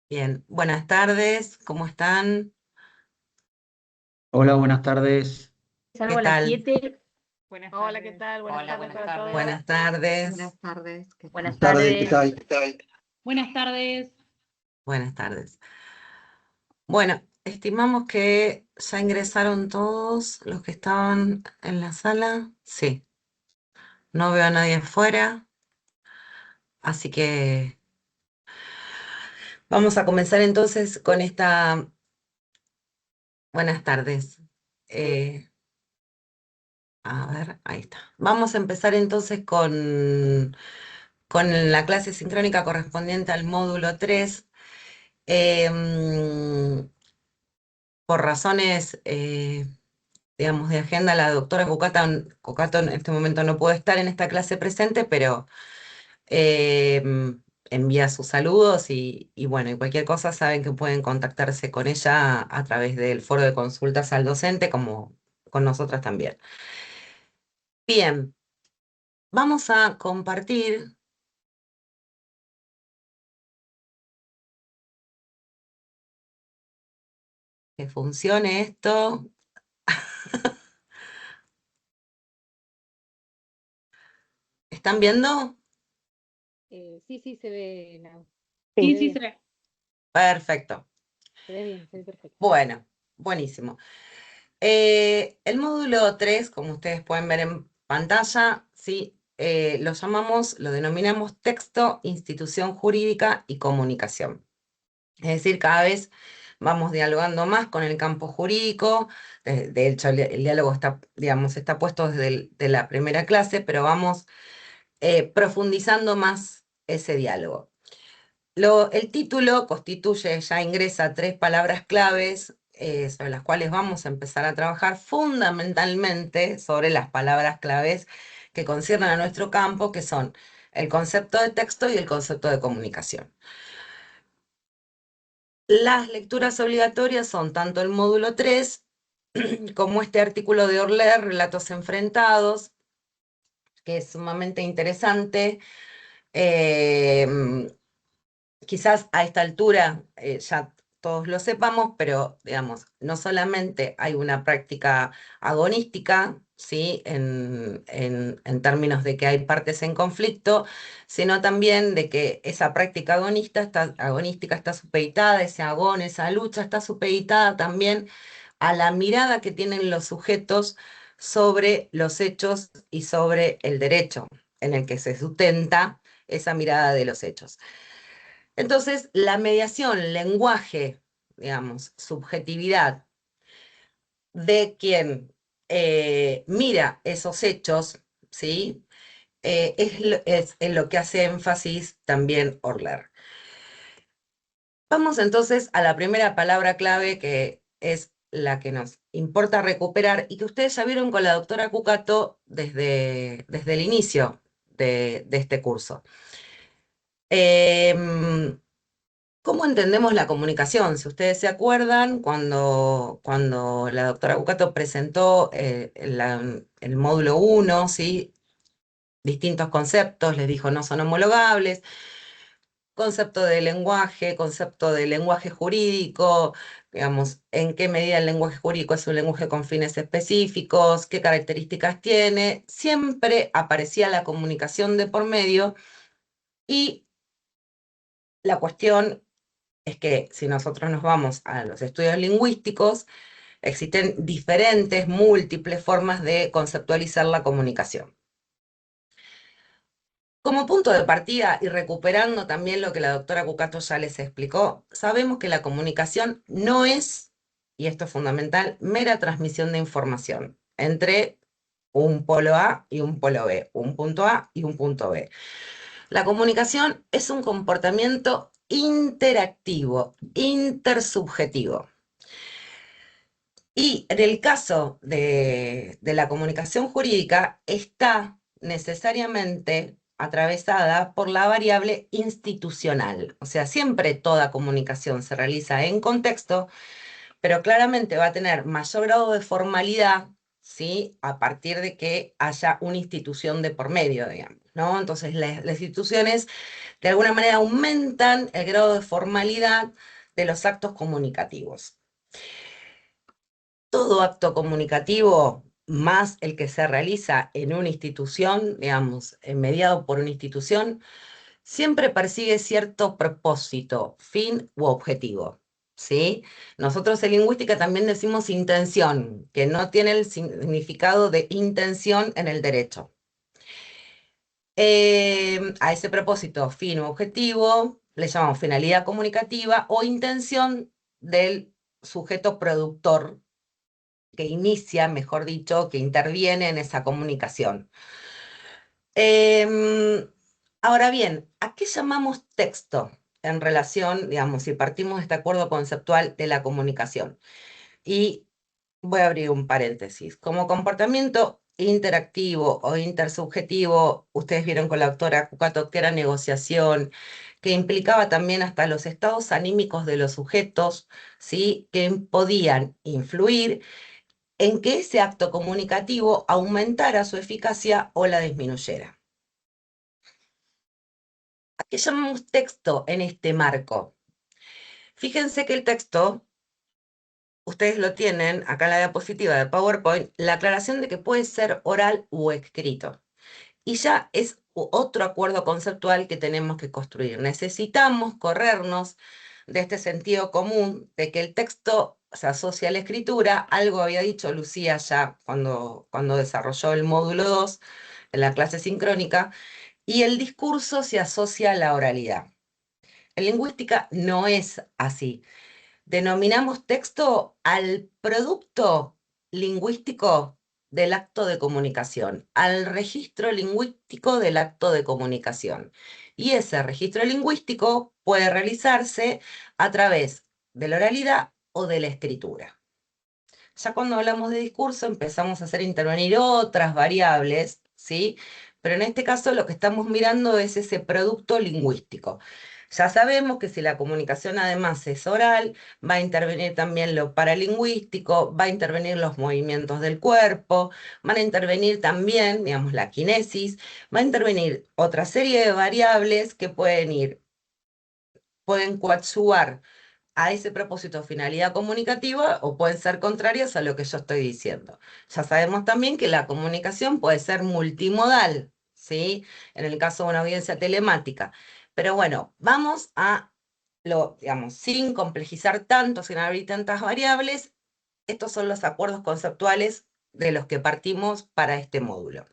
Bien, buenas tardes, ¿cómo están? Hola, buenas tardes. ¿Qué Salgo a las tal? 7. Buenas Hola, ¿qué tardes. tal? Buenas Hola, tardes buenas para tardes. todos. Buenas tardes, Buenas tardes. Buenas Buenas tardes, ¿qué tardes. tal? Buenas tardes. buenas tardes. Bueno, estimamos que ya ingresaron todos los que estaban en la sala. Sí, no veo a nadie afuera, así que vamos a comenzar entonces con esta. Buenas tardes. Eh, a ver, ahí está. Vamos a empezar entonces con la clase sincrónica correspondiente al módulo 3. Por razones, digamos, de agenda, la doctora Cocato en este momento no puede estar en esta clase presente, pero eh, envía sus saludos y bueno, y cualquier cosa saben que pueden contactarse con ella a través del foro de consultas al docente, como con nosotras también. Bien, vamos a compartir. Que funcione esto. ¿Están viendo? Sí, se ve, se Sí, ve sí, bien, se ve. Perfecto. se ve bien, se ve perfecto. Bueno, buenísimo. El módulo 3, como ustedes pueden ver en pantalla, ¿sí? Lo denominamos texto, institución jurídica y comunicación. Es decir, cada vez vamos dialogando más con el campo jurídico. De hecho, el diálogo está, digamos, está puesto desde de la primera clase, pero vamos profundizando más ese diálogo. El título constituye, ya ingresa tres palabras claves sobre las cuales vamos a empezar a trabajar fundamentalmente sobre las palabras claves que conciernen a nuestro campo, que son el concepto de texto y el concepto de comunicación. Las lecturas obligatorias son tanto el módulo 3 como este artículo de Orler, Relatos Enfrentados, que es sumamente interesante. Quizás a esta altura ya todos lo sepamos, pero digamos, no solamente hay una práctica agonística, ¿sí? En términos de que hay partes en conflicto, sino también de que esa práctica agonística está supeditada, ese agón, esa lucha está supeditada también a la mirada que tienen los sujetos sobre los hechos y sobre el derecho en el que se sustenta esa mirada de los hechos. Entonces, la mediación, lenguaje, digamos, subjetividad de quien mira esos hechos, ¿sí? Es en lo que hace énfasis también Orler. Vamos entonces a la primera palabra clave, que es la que nos importa recuperar y que ustedes ya vieron con la doctora Cucato desde el inicio de este curso. ¿Cómo entendemos la comunicación? Si ustedes se acuerdan, cuando la doctora Bucato presentó el módulo 1, ¿sí? Distintos conceptos, les dijo no son homologables, concepto de lenguaje jurídico, digamos, en qué medida el lenguaje jurídico es un lenguaje con fines específicos, qué características tiene, siempre aparecía la comunicación de por medio y la cuestión es que si nosotros nos vamos a los estudios lingüísticos, existen diferentes, múltiples formas de conceptualizar la comunicación. Como punto de partida y recuperando también lo que la doctora Cucato ya les explicó, sabemos que la comunicación no es, y esto es fundamental, mera transmisión de información entre un polo A y un polo B, un punto A y un punto B. La comunicación es un comportamiento interactivo, intersubjetivo. Y en el caso de la comunicación jurídica, está necesariamente atravesada por la variable institucional. O sea, siempre toda comunicación se realiza en contexto, pero claramente va a tener mayor grado de formalidad, ¿sí? A partir de que haya una institución de por medio, digamos, ¿no? Entonces las instituciones de alguna manera aumentan el grado de formalidad de los actos comunicativos. Todo acto comunicativo, más el que se realiza en una institución, digamos, mediado por una institución, siempre persigue cierto propósito, fin u objetivo, ¿sí? Nosotros en lingüística también decimos intención, que no tiene el significado de intención en el derecho. A ese propósito, fin u objetivo, le llamamos finalidad comunicativa o intención del sujeto productor que inicia, mejor dicho, que interviene en esa comunicación. Ahora bien, ¿a qué llamamos texto en relación, digamos, si partimos de este acuerdo conceptual de la comunicación? Y voy a abrir un paréntesis. Como comportamiento interactivo o intersubjetivo, ustedes vieron con la doctora Cucato que era negociación, que implicaba también hasta los estados anímicos de los sujetos, ¿sí? Que podían influir en que ese acto comunicativo aumentara su eficacia o la disminuyera. ¿A qué llamamos texto en este marco? Fíjense que el texto, ustedes lo tienen acá en la diapositiva de PowerPoint, la aclaración de que puede ser oral o escrito. Y ya es otro acuerdo conceptual que tenemos que construir. Necesitamos corrernos de este sentido común de que el texto se asocia a la escritura. Algo había dicho Lucía ya cuando desarrolló el módulo 2 en la clase sincrónica, y el discurso se asocia a la oralidad. En lingüística no es así. Denominamos texto al producto lingüístico del acto de comunicación, al registro lingüístico del acto de comunicación. Y ese registro lingüístico puede realizarse a través de la oralidad o de la escritura. Ya cuando hablamos de discurso empezamos a hacer intervenir otras variables, ¿sí? Pero en este caso lo que estamos mirando es ese producto lingüístico. Ya sabemos que si la comunicación además es oral, va a intervenir también lo paralingüístico, va a intervenir los movimientos del cuerpo, van a intervenir también, digamos, la kinesis, va a intervenir otra serie de variables que pueden coadyuvar a ese propósito finalidad comunicativa o pueden ser contrarias a lo que yo estoy diciendo. Ya sabemos también que la comunicación puede ser multimodal, ¿sí? En el caso de una audiencia telemática. Pero bueno, vamos a digamos, sin complejizar tanto, sin abrir tantas variables, estos son los acuerdos conceptuales de los que partimos para este módulo.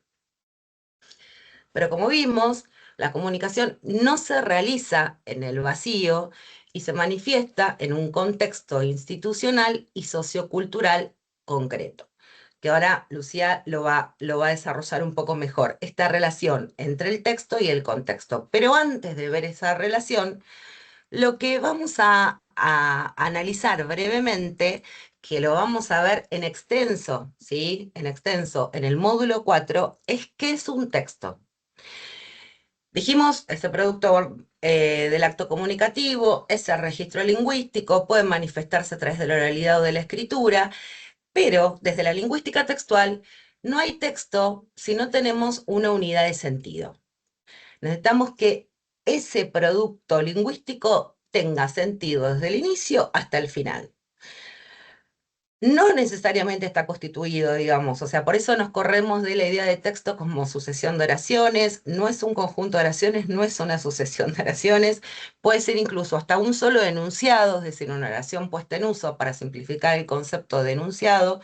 Pero como vimos, la comunicación no se realiza en el vacío y se manifiesta en un contexto institucional y sociocultural concreto, que ahora Lucía lo va a desarrollar un poco mejor, esta relación entre el texto y el contexto. Pero antes de ver esa relación, lo que vamos a analizar brevemente, que lo vamos a ver en extenso, ¿sí? En extenso, en el módulo 4, es qué es un texto. Dijimos, ese producto del acto comunicativo, ese registro lingüístico, puede manifestarse a través de la oralidad o de la escritura, pero desde la lingüística textual no hay texto si no tenemos una unidad de sentido. Necesitamos que ese producto lingüístico tenga sentido desde el inicio hasta el final. No necesariamente está constituido, digamos, o sea, por eso nos corremos de la idea de texto como sucesión de oraciones, no es un conjunto de oraciones, no es una sucesión de oraciones, puede ser incluso hasta un solo enunciado, es decir, una oración puesta en uso para simplificar el concepto de enunciado.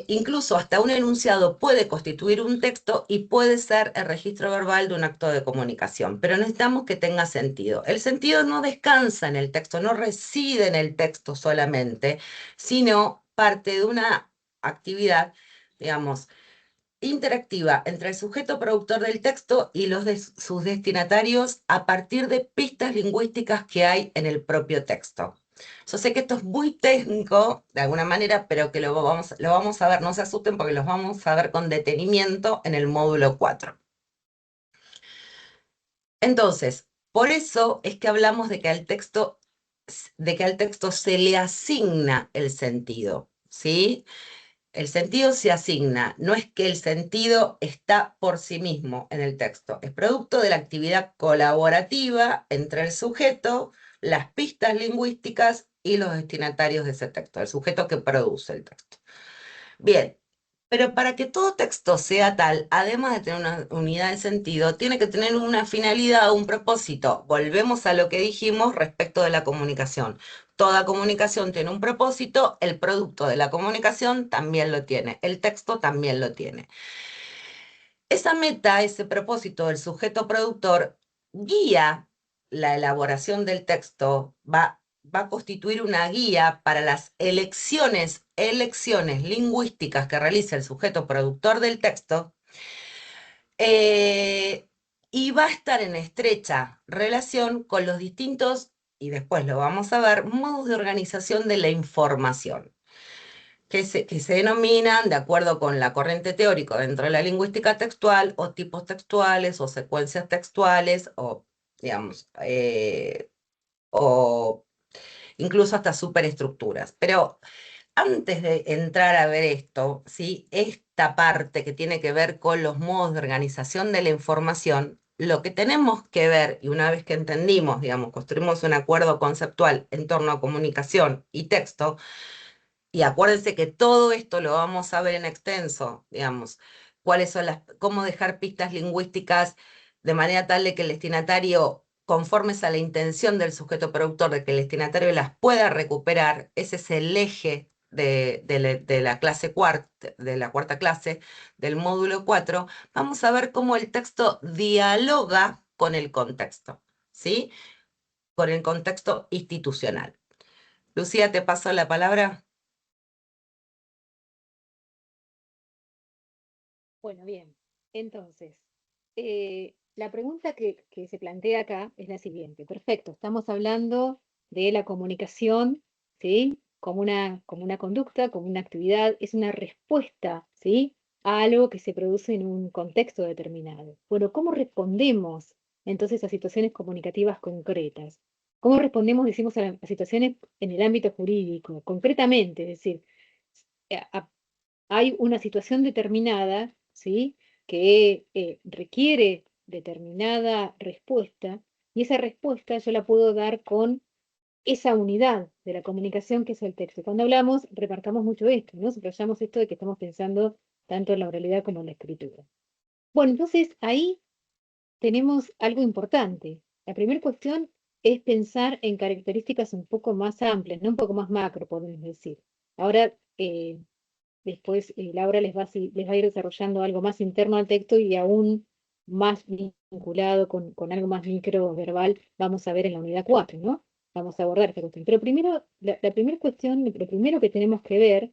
Incluso hasta un enunciado puede constituir un texto y puede ser el registro verbal de un acto de comunicación, pero necesitamos que tenga sentido. El sentido no descansa en el texto, no reside en el texto solamente, sino parte de una actividad, digamos, interactiva entre el sujeto productor del texto y sus destinatarios a partir de pistas lingüísticas que hay en el propio texto. Yo sé que esto es muy técnico, de alguna manera, pero que lo vamos a ver, no se asusten porque los vamos a ver con detenimiento en el módulo 4. Entonces, por eso es que hablamos de que al texto se le asigna el sentido, ¿sí? el sentido se asigna, no es que el sentido está por sí mismo en el texto, es producto de la actividad colaborativa entre el sujeto, las pistas lingüísticas y los destinatarios de ese texto, el sujeto que produce el texto. Bien, pero para que todo texto sea tal, además de tener una unidad de sentido, tiene que tener una finalidad, un propósito. Volvemos a lo que dijimos respecto de la comunicación. Toda comunicación tiene un propósito, el producto de la comunicación también lo tiene, el texto también lo tiene. Esa meta, ese propósito del sujeto productor, guía la elaboración del texto, va a constituir una guía para las elecciones lingüísticas que realiza el sujeto productor del texto, y va a estar en estrecha relación con los distintos, y después lo vamos a ver, modos de organización de la información, que se denominan, de acuerdo con la corriente teórica dentro de la lingüística textual, o tipos textuales, o secuencias textuales, o, digamos, o incluso hasta superestructuras. Pero antes de entrar a ver esto, ¿sí? Esta parte que tiene que ver con los modos de organización de la información, lo que tenemos que ver, y una vez que entendimos, digamos, construimos un acuerdo conceptual en torno a comunicación y texto, y acuérdense que todo esto lo vamos a ver en extenso, digamos, cómo dejar pistas lingüísticas de manera tal de que el destinatario, conformes a la intención del sujeto productor, de que el destinatario las pueda recuperar. Ese es el eje de la clase de la cuarta clase, del módulo 4. Vamos a ver cómo el texto dialoga con el contexto, ¿sí? Con el contexto institucional. Lucía, te paso la palabra. Bueno, bien. Entonces, la pregunta que se plantea acá es la siguiente. Perfecto, estamos hablando de la comunicación, ¿sí? Como una conducta, como una actividad, es una respuesta, ¿sí? A algo que se produce en un contexto determinado. Bueno, ¿cómo respondemos entonces a situaciones comunicativas concretas? ¿Cómo respondemos, decimos, a situaciones en el ámbito jurídico, concretamente? Es decir, a- hay una situación determinada, ¿sí? Que requiere determinada respuesta, y esa respuesta yo la puedo dar con esa unidad de la comunicación que es el texto. Cuando hablamos, remarcamos mucho esto, ¿no? Subrayamos esto de que estamos pensando tanto en la oralidad como en la escritura. Bueno, entonces ahí tenemos algo importante. La primera cuestión es pensar en características un poco más amplias, no un poco más macro, podemos decir. Ahora, después Laura les va a ir desarrollando algo más interno al texto y aún más vinculado con algo más micro verbal, vamos a ver en la unidad 4, ¿no? Vamos a abordar esta cuestión. Pero primero, la primera cuestión, lo primero que tenemos que ver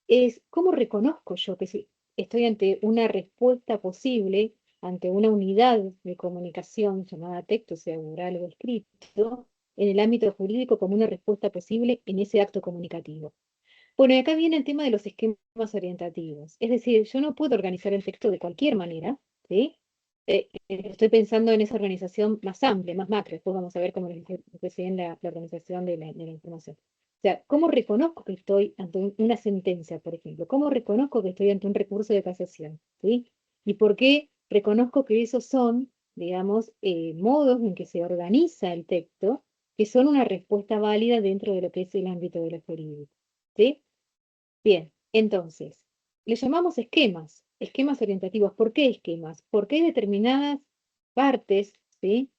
es cómo reconozco yo que si estoy ante una respuesta posible, ante una unidad de comunicación llamada texto, sea oral o escrito, en el ámbito jurídico como una respuesta posible en ese acto comunicativo. Bueno, y acá viene el tema de los esquemas orientativos. Es decir, yo no puedo organizar el texto de cualquier manera, ¿sí? Estoy pensando en esa organización más amplia, más macro. Después vamos a ver cómo les dije recién la organización de la información. O sea, ¿cómo reconozco que estoy ante una sentencia, por ejemplo? ¿Cómo reconozco que estoy ante un recurso de casación? ¿Sí? ¿Y por qué reconozco que esos son, digamos, modos en que se organiza el texto, que son una respuesta válida dentro de lo que es el ámbito de la jurídico? ¿Sí? Bien, entonces, le llamamos esquemas orientativos. ¿Por qué esquemas? Porque hay determinadas partes, ¿sí?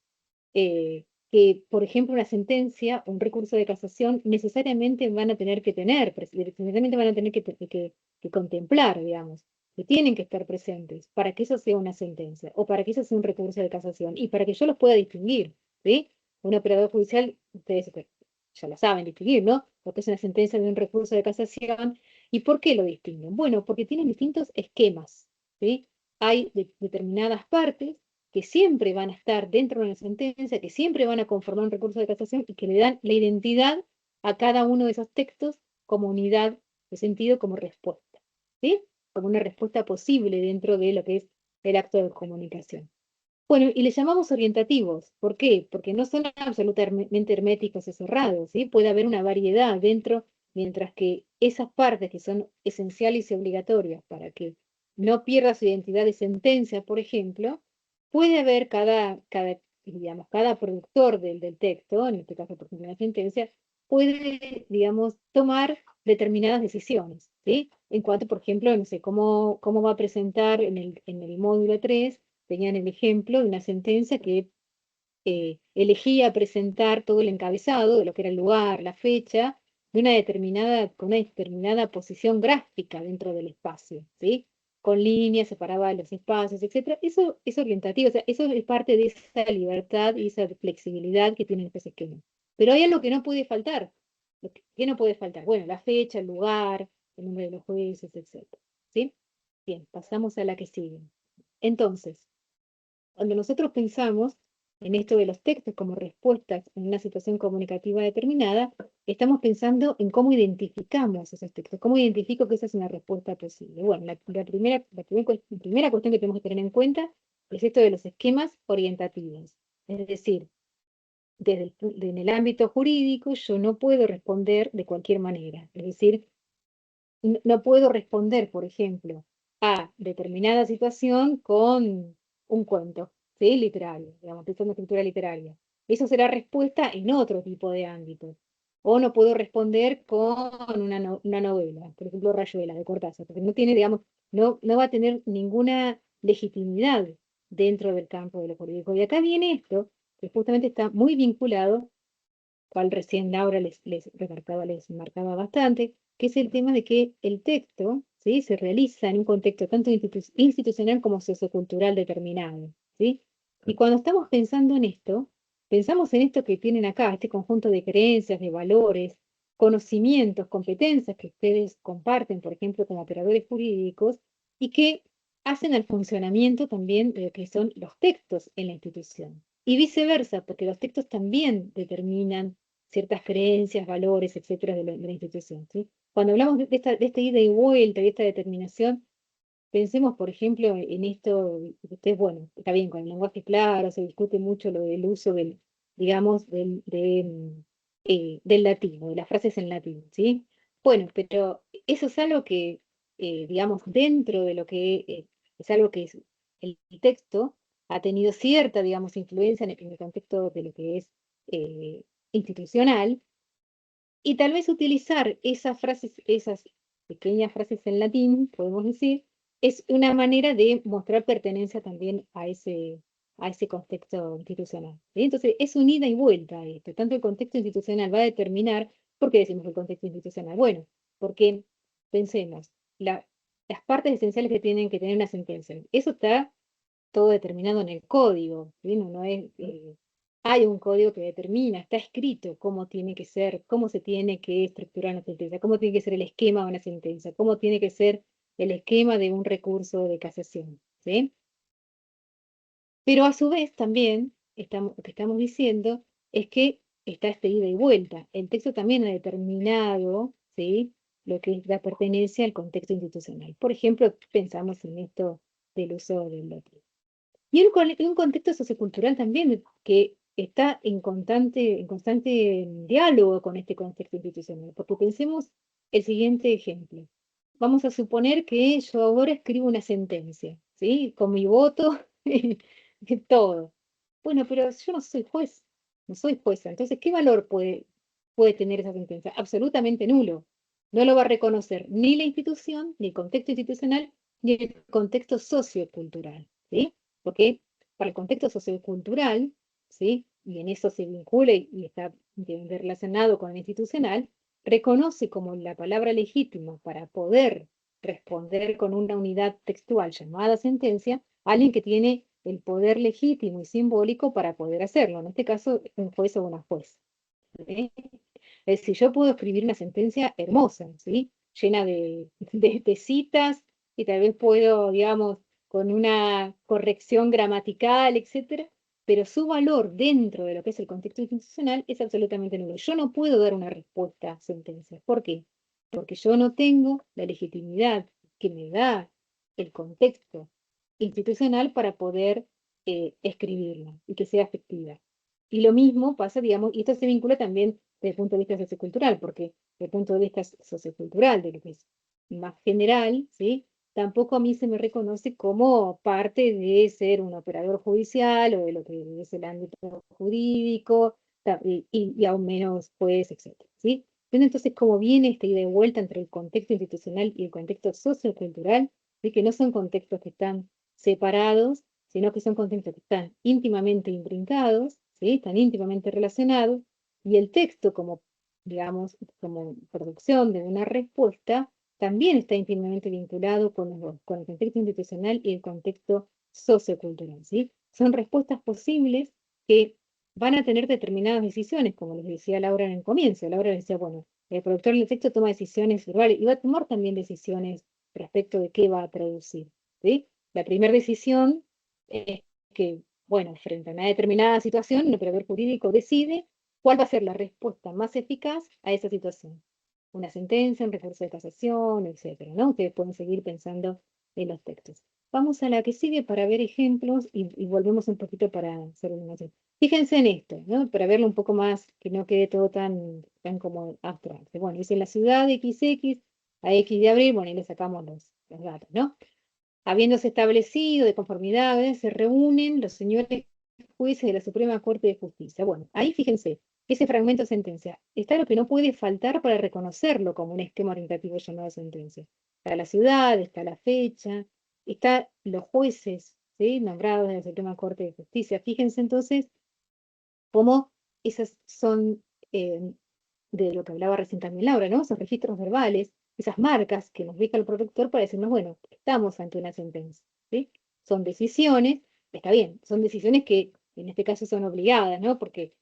Que, por ejemplo, una sentencia, un recurso de casación, necesariamente van a tener que tener, necesariamente van a tener que contemplar, digamos, que tienen que estar presentes para que eso sea una sentencia o para que eso sea un recurso de casación y para que yo los pueda distinguir, ¿sí? Un operador judicial, ustedes ya lo saben distinguir, ¿no? Lo que es una sentencia de un recurso de casación. ¿Y por qué lo distinguen? Bueno, porque tienen distintos esquemas, ¿sí? Hay determinadas partes que siempre van a estar dentro de una sentencia, que siempre van a conformar un recurso de casación y que le dan la identidad a cada uno de esos textos como unidad de sentido, como respuesta, ¿sí? Como una respuesta posible dentro de lo que es el acto de comunicación. Bueno, y le llamamos orientativos. ¿Por qué? Porque no son absolutamente herméticos y cerrados, ¿sí? Puede haber una variedad dentro mientras que esas partes que son esenciales y obligatorias para que no pierda su identidad de sentencia, por ejemplo, puede haber digamos, cada productor del texto, en este caso, por ejemplo, una sentencia, puede, digamos, tomar determinadas decisiones, ¿sí? En cuanto, por ejemplo, no sé, cómo va a presentar en el módulo 3, tenían el ejemplo de una sentencia que elegía presentar todo el encabezado de lo que era el lugar, la fecha, con una determinada posición gráfica dentro del espacio, ¿sí? Con líneas, separaba los espacios, etcétera. Eso es orientativo, o sea, eso es parte de esa libertad y esa flexibilidad que tienen estos esquemas. Pero hay algo que no puede faltar. ¿Qué no puede faltar? Bueno, la fecha, el lugar, el nombre de los jueces, etcétera. ¿Sí? Bien, pasamos a la que sigue. Entonces, cuando nosotros pensamos en esto de los textos como respuestas en una situación comunicativa determinada, estamos pensando en cómo identificamos esos textos, cómo identifico que esa es una respuesta posible. Bueno, la primera cuestión que tenemos que tener en cuenta es esto de los esquemas orientativos. Es decir, en el ámbito jurídico yo no puedo responder de cualquier manera. Es decir, no puedo responder, por ejemplo, a determinada situación con un cuento, ¿sí? Literario, digamos, pensando en escritura literaria. Eso será respuesta en otro tipo de ámbito. O no puedo responder con una novela, por ejemplo, Rayuela, de Cortázar, porque no tiene, digamos, no va a tener ninguna legitimidad dentro del campo de lo jurídico. Y acá viene esto, que justamente está muy vinculado, cual recién Laura les marcaba bastante, que es el tema de que el texto, ¿sí? Se realiza en un contexto tanto institucional como sociocultural determinado, ¿sí? Y cuando estamos pensando en esto, pensamos en esto que tienen acá, este conjunto de creencias, de valores, conocimientos, competencias que ustedes comparten, por ejemplo, como operadores jurídicos, y que hacen al funcionamiento también de lo que son los textos en la institución. Y viceversa, porque los textos también determinan ciertas creencias, valores, etcétera, de la institución, ¿sí? Cuando hablamos de esta ida y vuelta, de esta determinación, pensemos, por ejemplo, en esto, bueno, está bien, con el lenguaje claro, se discute mucho lo del uso digamos, del latín, o de las frases en latín, ¿sí? Bueno, pero eso es algo que, digamos, dentro de lo que es algo que es el texto, ha tenido cierta, digamos, influencia en el contexto de lo que es institucional, y tal vez utilizar esas frases, esas pequeñas frases en latín, podemos decir, es una manera de mostrar pertenencia también a ese contexto institucional, ¿sí? Entonces, es un ida y vuelta a esto. Tanto el contexto institucional va a determinar, ¿por qué decimos el contexto institucional? Bueno, porque pensemos, las partes esenciales que tienen que tener una sentencia. Eso está todo determinado en el código, ¿sí? No es, hay un código que determina, está escrito cómo tiene que ser, cómo se tiene que estructurar una sentencia, cómo tiene que ser el esquema de una sentencia, cómo tiene que ser el esquema de un recurso de casación, ¿sí? Pero a su vez también lo que estamos diciendo es que está este ida y vuelta. El texto también ha determinado, ¿sí?, lo que es la pertenencia al contexto institucional. Por ejemplo, pensamos en esto del uso del latín. Y en un contexto sociocultural también que está en constante diálogo con este contexto institucional. Porque pensemos el siguiente ejemplo. Vamos a suponer que yo ahora escribo una sentencia, ¿sí? Con mi voto y todo. Bueno, pero yo no soy juez, no soy jueza. Entonces, ¿qué valor puede tener esa sentencia? Absolutamente nulo. No lo va a reconocer ni la institución, ni el contexto institucional, ni el contexto sociocultural, ¿sí? Porque para el contexto sociocultural, ¿sí? Y en eso se vincula y está relacionado con el institucional, reconoce como la palabra legítima para poder responder con una unidad textual llamada sentencia, alguien que tiene el poder legítimo y simbólico para poder hacerlo, en este caso un juez o una jueza, ¿sí? Es decir, yo puedo escribir una sentencia hermosa, ¿sí? Llena de citas, y tal vez puedo, digamos, con una corrección gramatical, etcétera, pero su valor dentro de lo que es el contexto institucional es absolutamente nulo. Yo no puedo dar una respuesta a sentencias. ¿Por qué? Porque yo no tengo la legitimidad que me da el contexto institucional para poder escribirla y que sea efectiva. Y lo mismo pasa, digamos, y esto se vincula también desde el punto de vista sociocultural, porque desde el punto de vista sociocultural, de lo que es más general, ¿sí? Tampoco a mí se me reconoce como parte de ser un operador judicial o de lo que es el ámbito jurídico, y aún menos juez, etcétera, ¿sí? Pero entonces, como viene esta ida y vuelta entre el contexto institucional y el contexto sociocultural, ¿sí? Que no son contextos que están separados, sino que son contextos que están íntimamente imprintados, ¿sí? Están íntimamente relacionados, y el texto como, digamos, como producción de una respuesta, también está íntimamente vinculado con el contexto institucional y el contexto sociocultural, ¿sí? Son respuestas posibles que van a tener determinadas decisiones, como les decía Laura en el comienzo. Laura decía, bueno, el productor del texto toma decisiones verbales y va a tomar también decisiones respecto de qué va a producir, ¿sí? La primera decisión es que, bueno, frente a una determinada situación, el operador jurídico decide cuál va a ser la respuesta más eficaz a esa situación. Una sentencia, un recurso de casación, etcétera, ¿no? Ustedes pueden seguir pensando en los textos. Vamos a la que sigue para ver ejemplos y volvemos un poquito para hacer una. Fíjense en esto, ¿no? Para verlo un poco más, que no quede todo tan como abstracto. Bueno, dice en la ciudad de XX, a X de abril, bueno, y le sacamos los datos, ¿no? Habiéndose establecido de conformidades, se reúnen los señores jueces de la Suprema Corte de Justicia. Bueno, ahí fíjense, ese fragmento de sentencia está lo que no puede faltar para reconocerlo como un esquema orientativo llamado sentencia. Está la ciudad, está la fecha, está los jueces, ¿sí? Nombrados en la Suprema Corte de Justicia. Fíjense entonces cómo esas son de lo que hablaba recién también Laura, ¿no? Esos registros verbales, esas marcas que nos ubica el productor para decirnos, bueno, estamos ante una sentencia, ¿sí? Son decisiones, está bien, son decisiones que en este caso son obligadas, ¿no? Porque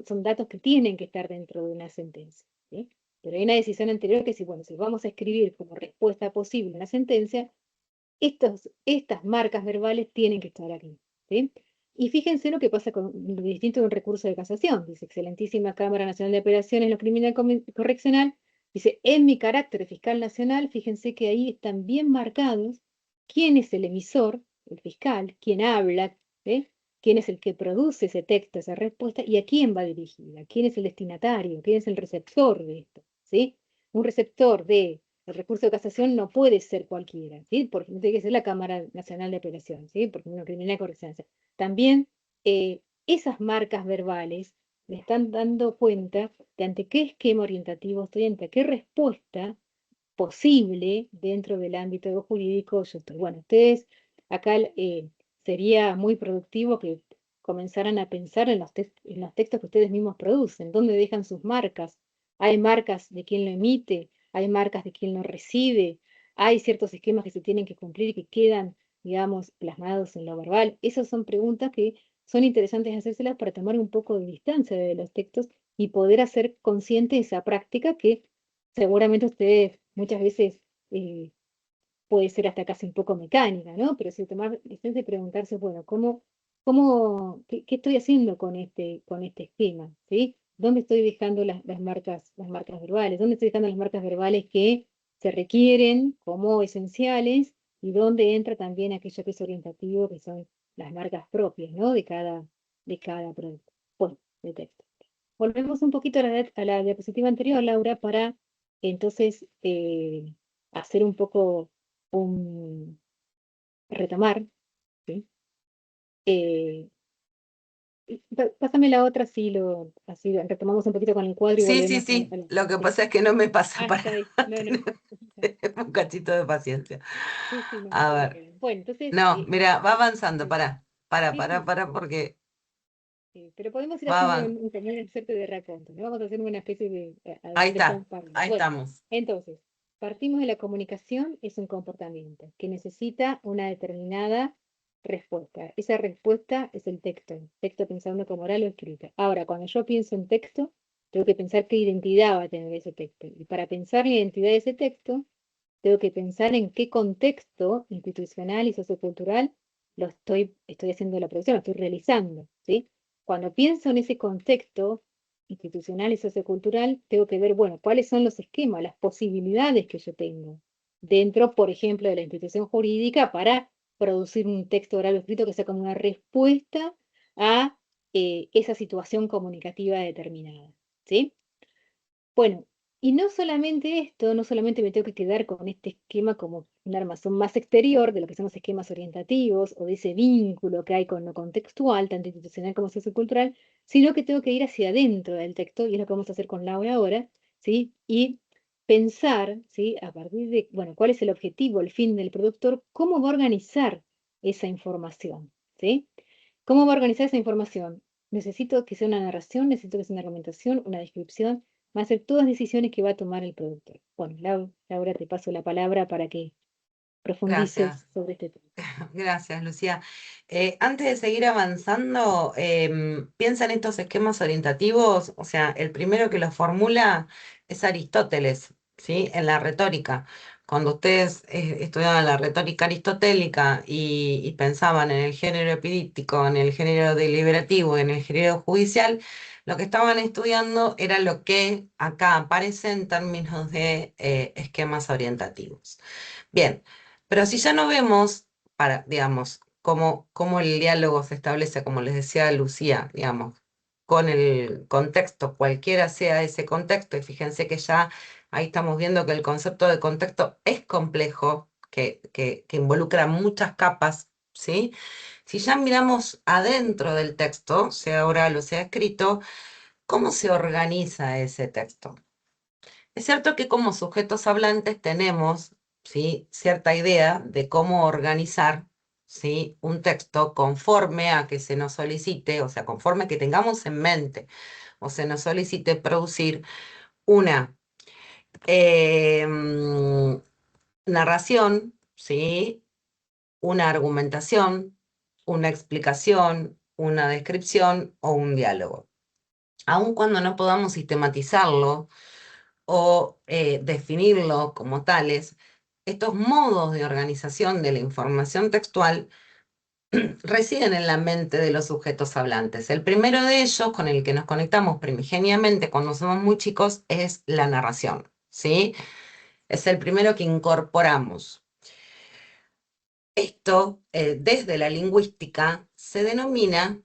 son datos que tienen que estar dentro de una sentencia, ¿sí? Pero hay una decisión anterior que si, bueno, si vamos a escribir como respuesta posible una sentencia, estas marcas verbales tienen que estar aquí, ¿sí? Y fíjense lo que pasa con lo distinto de un recurso de casación. Dice, excelentísima Cámara Nacional de Apelaciones en lo criminal correccional. Dice, en mi carácter de fiscal nacional, fíjense que ahí están bien marcados quién es el emisor, el fiscal, quién habla, ¿sí? Quién es el que produce ese texto, esa respuesta, y a quién va dirigida, quién es el destinatario, quién es el receptor de esto, ¿sí? Un receptor de el recurso de casación no puede ser cualquiera, ¿sí? Porque no tiene que ser la Cámara Nacional de Apelación, ¿sí? Porque no criminal correccional. También esas marcas verbales me están dando cuenta de ante qué esquema orientativo estoy, ante qué respuesta posible dentro del ámbito jurídico yo estoy. Bueno, ustedes acá sería muy productivo que comenzaran a pensar en en los textos que ustedes mismos producen, dónde dejan sus marcas. Hay marcas de quien lo emite, hay marcas de quien lo recibe, hay ciertos esquemas que se tienen que cumplir y que quedan, digamos, plasmados en lo verbal. Esas son preguntas que son interesantes hacérselas para tomar un poco de distancia de los textos y poder hacer consciente esa práctica que seguramente ustedes muchas veces puede ser hasta casi un poco mecánica, ¿no? Pero si tomar licencia y preguntarse, bueno, qué estoy haciendo con este esquema? ¿Sí? ¿Dónde estoy dejando las marcas verbales? ¿Dónde estoy dejando las marcas verbales que se requieren como esenciales? Y dónde entra también aquello que es orientativo, que son las marcas propias, ¿no? De cada producto. Bueno, de texto. Volvemos un poquito a la diapositiva anterior, Laura, para entonces hacer un poco un retomar, ¿sí? Eh, Pásame la otra, así retomamos un poquito con el cuadro y Sí, sí, volvemos sí. a la. Lo que Sí. pasa es que no me pasa Ah, para está ahí. No, no. tener un cachito de paciencia. Sí, sí, no, A no hay ver. problema. Bueno, entonces, No, mira, va avanzando, sí, sí, sí, porque sí, pero podemos ir va haciendo avanzando. como una suerte de raconto, ¿no? Vamos a hacer una especie de, a Ahí dónde estamos está, parados. ahí Bueno, estamos. entonces, partimos de la comunicación, es un comportamiento que necesita una determinada respuesta. Esa respuesta es el texto pensando como oral o escrita. Ahora, cuando yo pienso en texto, tengo que pensar qué identidad va a tener ese texto. Y para pensar la identidad de ese texto, tengo que pensar en qué contexto institucional y sociocultural estoy haciendo la producción, lo estoy realizando, ¿sí? Cuando pienso en ese contexto institucional y sociocultural, tengo que ver, bueno, cuáles son los esquemas, las posibilidades que yo tengo dentro, por ejemplo, de la institución jurídica para producir un texto oral o escrito que sea como una respuesta a esa situación comunicativa determinada, ¿sí? Bueno, y no solamente esto, no solamente me tengo que quedar con este esquema como un armazón más exterior de lo que son los esquemas orientativos o de ese vínculo que hay con lo contextual, tanto institucional como sociocultural, sino que tengo que ir hacia adentro del texto, y es lo que vamos a hacer con Laura ahora, ¿sí? Y pensar, ¿sí? A partir de, bueno, cuál es el objetivo, el fin del productor, cómo va a organizar esa información, ¿sí? ¿Cómo va a organizar esa información? Necesito que sea una narración, necesito que sea una argumentación, una descripción, va a ser todas decisiones que va a tomar el productor. Bueno, Laura, te paso la palabra para que profundices Gracias. sobre este tema. Gracias, Lucía. Antes de seguir avanzando, piensa en estos esquemas orientativos, o sea, el primero que los formula es Aristóteles, ¿sí? En la retórica. Cuando ustedes estudiaban la retórica aristotélica y pensaban en el género epidíptico, en el género deliberativo, en el género judicial, lo que estaban estudiando era lo que acá aparece en términos de esquemas orientativos. Bien. Pero si ya no vemos, digamos, cómo el diálogo se establece, como les decía Lucía, digamos, con el contexto, cualquiera sea ese contexto, y fíjense que ya ahí estamos viendo que el concepto de contexto es complejo, que involucra muchas capas, ¿sí? Si ya miramos adentro del texto, sea oral o sea escrito, ¿cómo se organiza ese texto? Es cierto que como sujetos hablantes tenemos, ¿sí?, cierta idea de cómo organizar, ¿sí?, un texto conforme a que se nos solicite, o sea, conforme a que tengamos en mente o se nos solicite producir una narración, ¿sí?, una argumentación, una explicación, una descripción o un diálogo. Aun cuando no podamos sistematizarlo o definirlo como tales, estos modos de organización de la información textual residen en la mente de los sujetos hablantes. El primero de ellos, con el que nos conectamos primigeniamente cuando somos muy chicos, es la narración, ¿sí? Es el primero que incorporamos. Esto, desde la lingüística, se denomina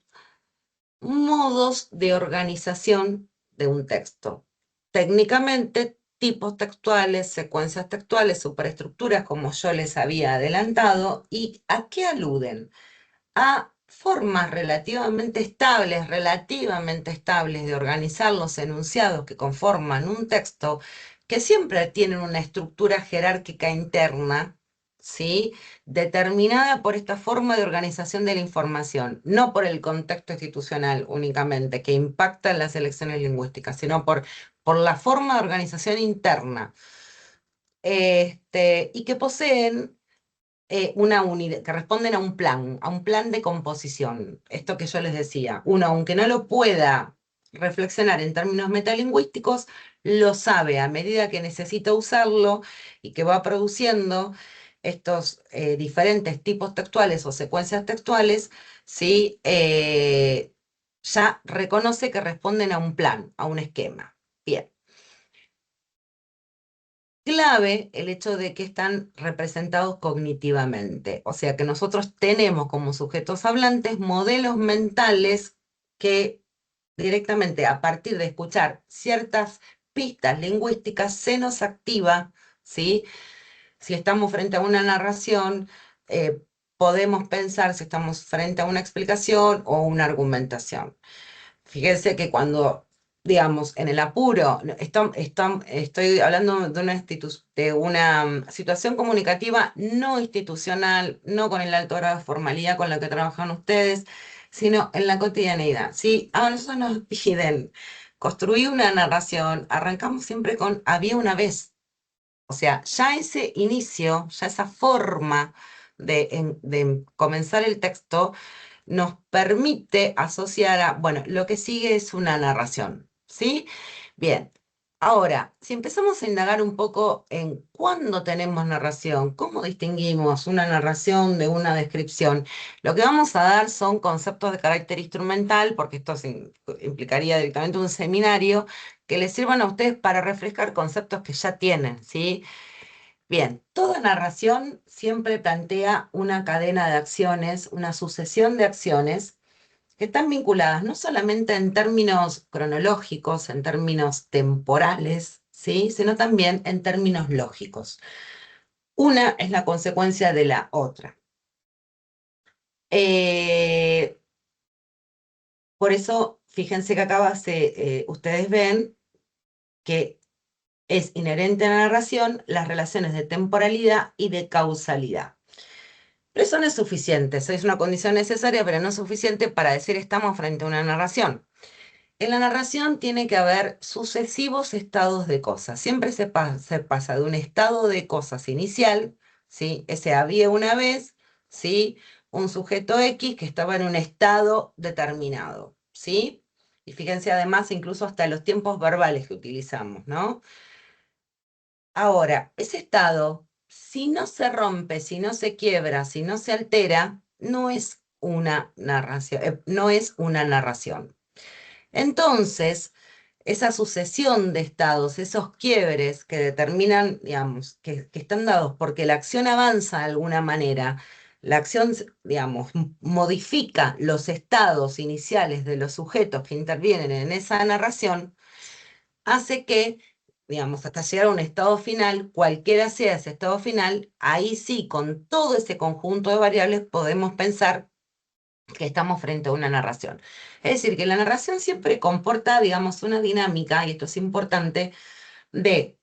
modos de organización de un texto. Técnicamente, tipos textuales, secuencias textuales, superestructuras, como yo les había adelantado. ¿Y a qué aluden? A formas relativamente estables de organizar los enunciados que conforman un texto, que siempre tienen una estructura jerárquica interna, ¿sí?, determinada por esta forma de organización de la información, no por el contexto institucional únicamente, que impacta en las elecciones lingüísticas, sino por la forma de organización interna, y que poseen una unidad, que responden a un plan de composición. Esto que yo les decía, uno, aunque no lo pueda reflexionar en términos metalingüísticos, lo sabe a medida que necesita usarlo y que va produciendo estos diferentes tipos textuales o secuencias textuales, ¿sí? Ya reconoce que responden a un plan, a un esquema. Bien. Clave el hecho de que están representados cognitivamente, o sea que nosotros tenemos como sujetos hablantes modelos mentales que directamente a partir de escuchar ciertas pistas lingüísticas se nos activa, ¿sí? Si estamos frente a una narración, podemos pensar si estamos frente a una explicación o una argumentación. Fíjense que cuando, digamos, en el apuro, estoy hablando de una situación comunicativa no institucional, no con el alto grado de formalidad con la que trabajan ustedes, sino en la cotidianeidad. Si a nosotros nos piden construir una narración, arrancamos siempre con había una vez. O sea, ya ese inicio, ya esa forma de comenzar el texto, nos permite asociar a, bueno, lo que sigue es una narración, ¿sí? Bien, ahora, si empezamos a indagar un poco en cuándo tenemos narración, cómo distinguimos una narración de una descripción, lo que vamos a dar son conceptos de carácter instrumental, porque esto implicaría directamente un seminario, que les sirvan a ustedes para refrescar conceptos que ya tienen, ¿sí? Bien, toda narración siempre plantea una cadena de acciones, una sucesión de acciones, que están vinculadas no solamente en términos cronológicos, en términos temporales, ¿sí? Sino también en términos lógicos. Una es la consecuencia de la otra. Por eso, fíjense que acá ustedes ven que es inherente a la narración las relaciones de temporalidad y de causalidad. Pero eso no es suficiente, eso es una condición necesaria, pero no es suficiente para decir estamos frente a una narración. En la narración tiene que haber sucesivos estados de cosas. Siempre se pasa de un estado de cosas inicial, ¿sí? Ese había una vez, ¿sí? Un sujeto X que estaba en un estado determinado, ¿sí? Y fíjense además incluso hasta los tiempos verbales que utilizamos, ¿no? Ahora, ese estado, si no se rompe, si no se quiebra, si no se altera, no es una narración, no es una narración. Entonces, esa sucesión de estados, esos quiebres que determinan, digamos, que están dados porque la acción avanza de alguna manera, la acción, digamos, modifica los estados iniciales de los sujetos que intervienen en esa narración, hace que, digamos, hasta llegar a un estado final, cualquiera sea ese estado final, ahí sí, con todo ese conjunto de variables podemos pensar que estamos frente a una narración. Es decir, que la narración siempre comporta, digamos, una dinámica, y esto es importante, de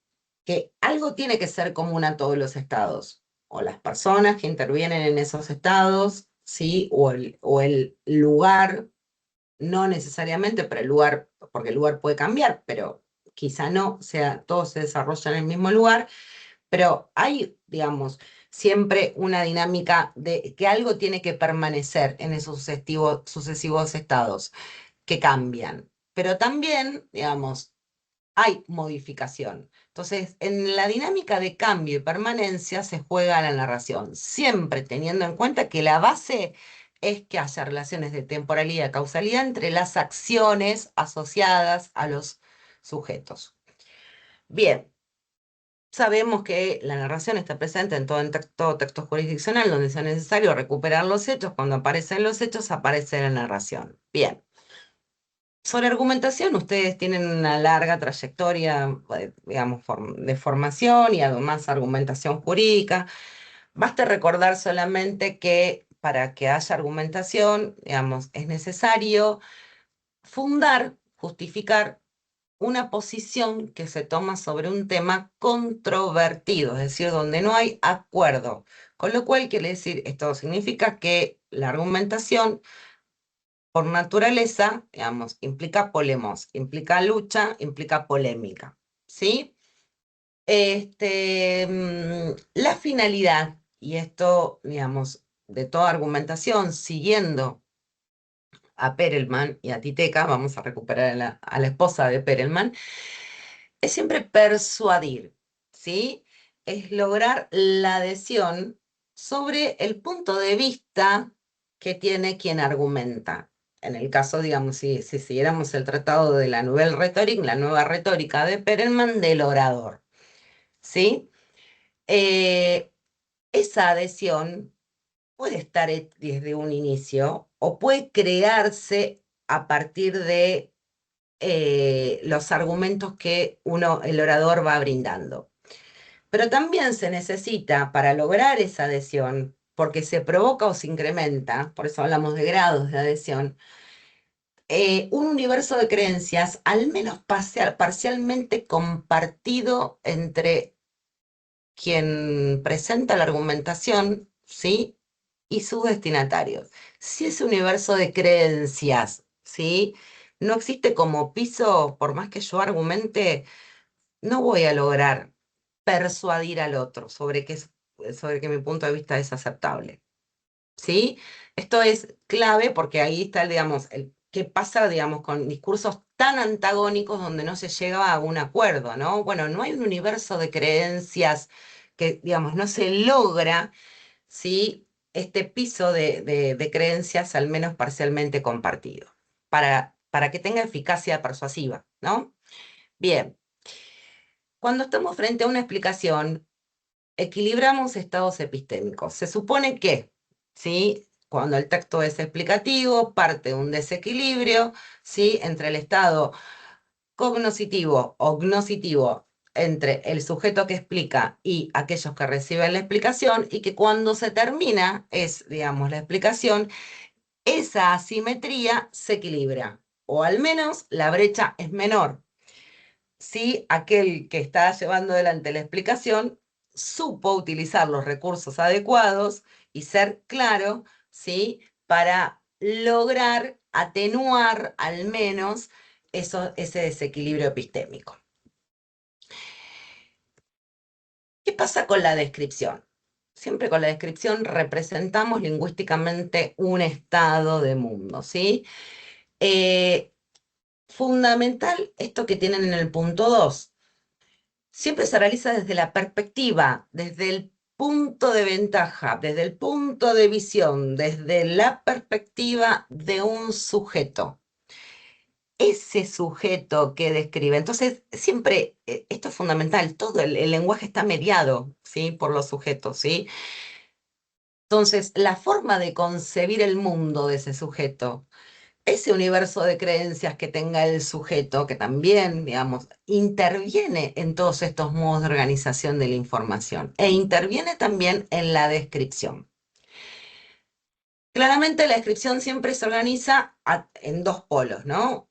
que algo tiene que ser común a todos los estados, o las personas que intervienen en esos estados, ¿sí? O el lugar, no necesariamente, pero el lugar, porque el lugar puede cambiar, pero quizá no, o sea, todo se desarrolla en el mismo lugar, pero hay, digamos, siempre una dinámica de que algo tiene que permanecer en esos sucesivos estados que cambian. Pero también, digamos, hay modificación. Entonces, en la dinámica de cambio y permanencia se juega la narración, siempre teniendo en cuenta que la base es que haya relaciones de temporalidad y causalidad entre las acciones asociadas a los sujetos. Bien, sabemos que la narración está presente en todo texto jurisdiccional donde sea necesario recuperar los hechos. Cuando aparecen los hechos, aparece la narración. Bien. Sobre argumentación, ustedes tienen una larga trayectoria, digamos, de formación y además argumentación jurídica. Basta recordar solamente que para que haya argumentación, digamos, es necesario fundar, justificar una posición que se toma sobre un tema controvertido, es decir, donde no hay acuerdo. Con lo cual quiere decir, esto significa que la argumentación, por naturaleza, digamos, implica polemos, implica lucha, implica polémica, ¿sí? La finalidad, y esto, digamos, de toda argumentación, siguiendo a Perelman y a Titeca, vamos a recuperar a la esposa de Perelman, es siempre persuadir, ¿sí? Es lograr la adhesión sobre el punto de vista que tiene quien argumenta. En el caso, digamos, si siguiéramos el tratado de la Nouvelle Rhétorique, la nueva retórica de Perelman del orador, ¿sí? Esa adhesión puede estar desde un inicio o puede crearse a partir de los argumentos que el orador va brindando. Pero también se necesita, para lograr esa adhesión, porque se provoca o se incrementa, por eso hablamos de grados de adhesión, un universo de creencias al menos parcialmente compartido entre quien presenta la argumentación, ¿sí? Y sus destinatarios. Si ese universo de creencias, ¿sí? No existe como piso, por más que yo argumente, no voy a lograr persuadir al otro sobre que mi punto de vista es aceptable. ¿Sí? Esto es clave porque ahí está, digamos, qué pasa, digamos, con discursos tan antagónicos donde no se llega a un acuerdo, ¿no? Bueno, no hay un universo de creencias que, digamos, no se logra, ¿sí? Este piso de creencias al menos parcialmente compartido, para que tenga eficacia persuasiva, ¿no? Bien, cuando estamos frente a una explicación, equilibramos estados epistémicos. Se supone que, ¿sí? cuando el texto es explicativo, parte de un desequilibrio, ¿sí? Entre el estado cognoscitivo o gnoscitivo, entre el sujeto que explica y aquellos que reciben la explicación, y que cuando se termina, digamos, la explicación, esa asimetría se equilibra, o al menos la brecha es menor. Si aquel que está llevando adelante la explicación supo utilizar los recursos adecuados y ser claro, ¿sí? Para lograr atenuar al menos ese desequilibrio epistémico. ¿Qué pasa con la descripción? Siempre con la descripción representamos lingüísticamente un estado de mundo, ¿sí? Fundamental esto que tienen en el punto 2. Siempre se realiza desde la perspectiva, desde el punto de ventaja, desde el punto de visión, desde la perspectiva de un sujeto. Ese sujeto que describe. Entonces, siempre, esto es fundamental, todo el lenguaje está mediado, ¿sí? Por los sujetos, ¿sí? Entonces, la forma de concebir el mundo de ese sujeto, ese universo de creencias que tenga el sujeto, que también, digamos, interviene en todos estos modos de organización de la información e interviene también en la descripción. Claramente la descripción siempre se organiza en dos polos, ¿no?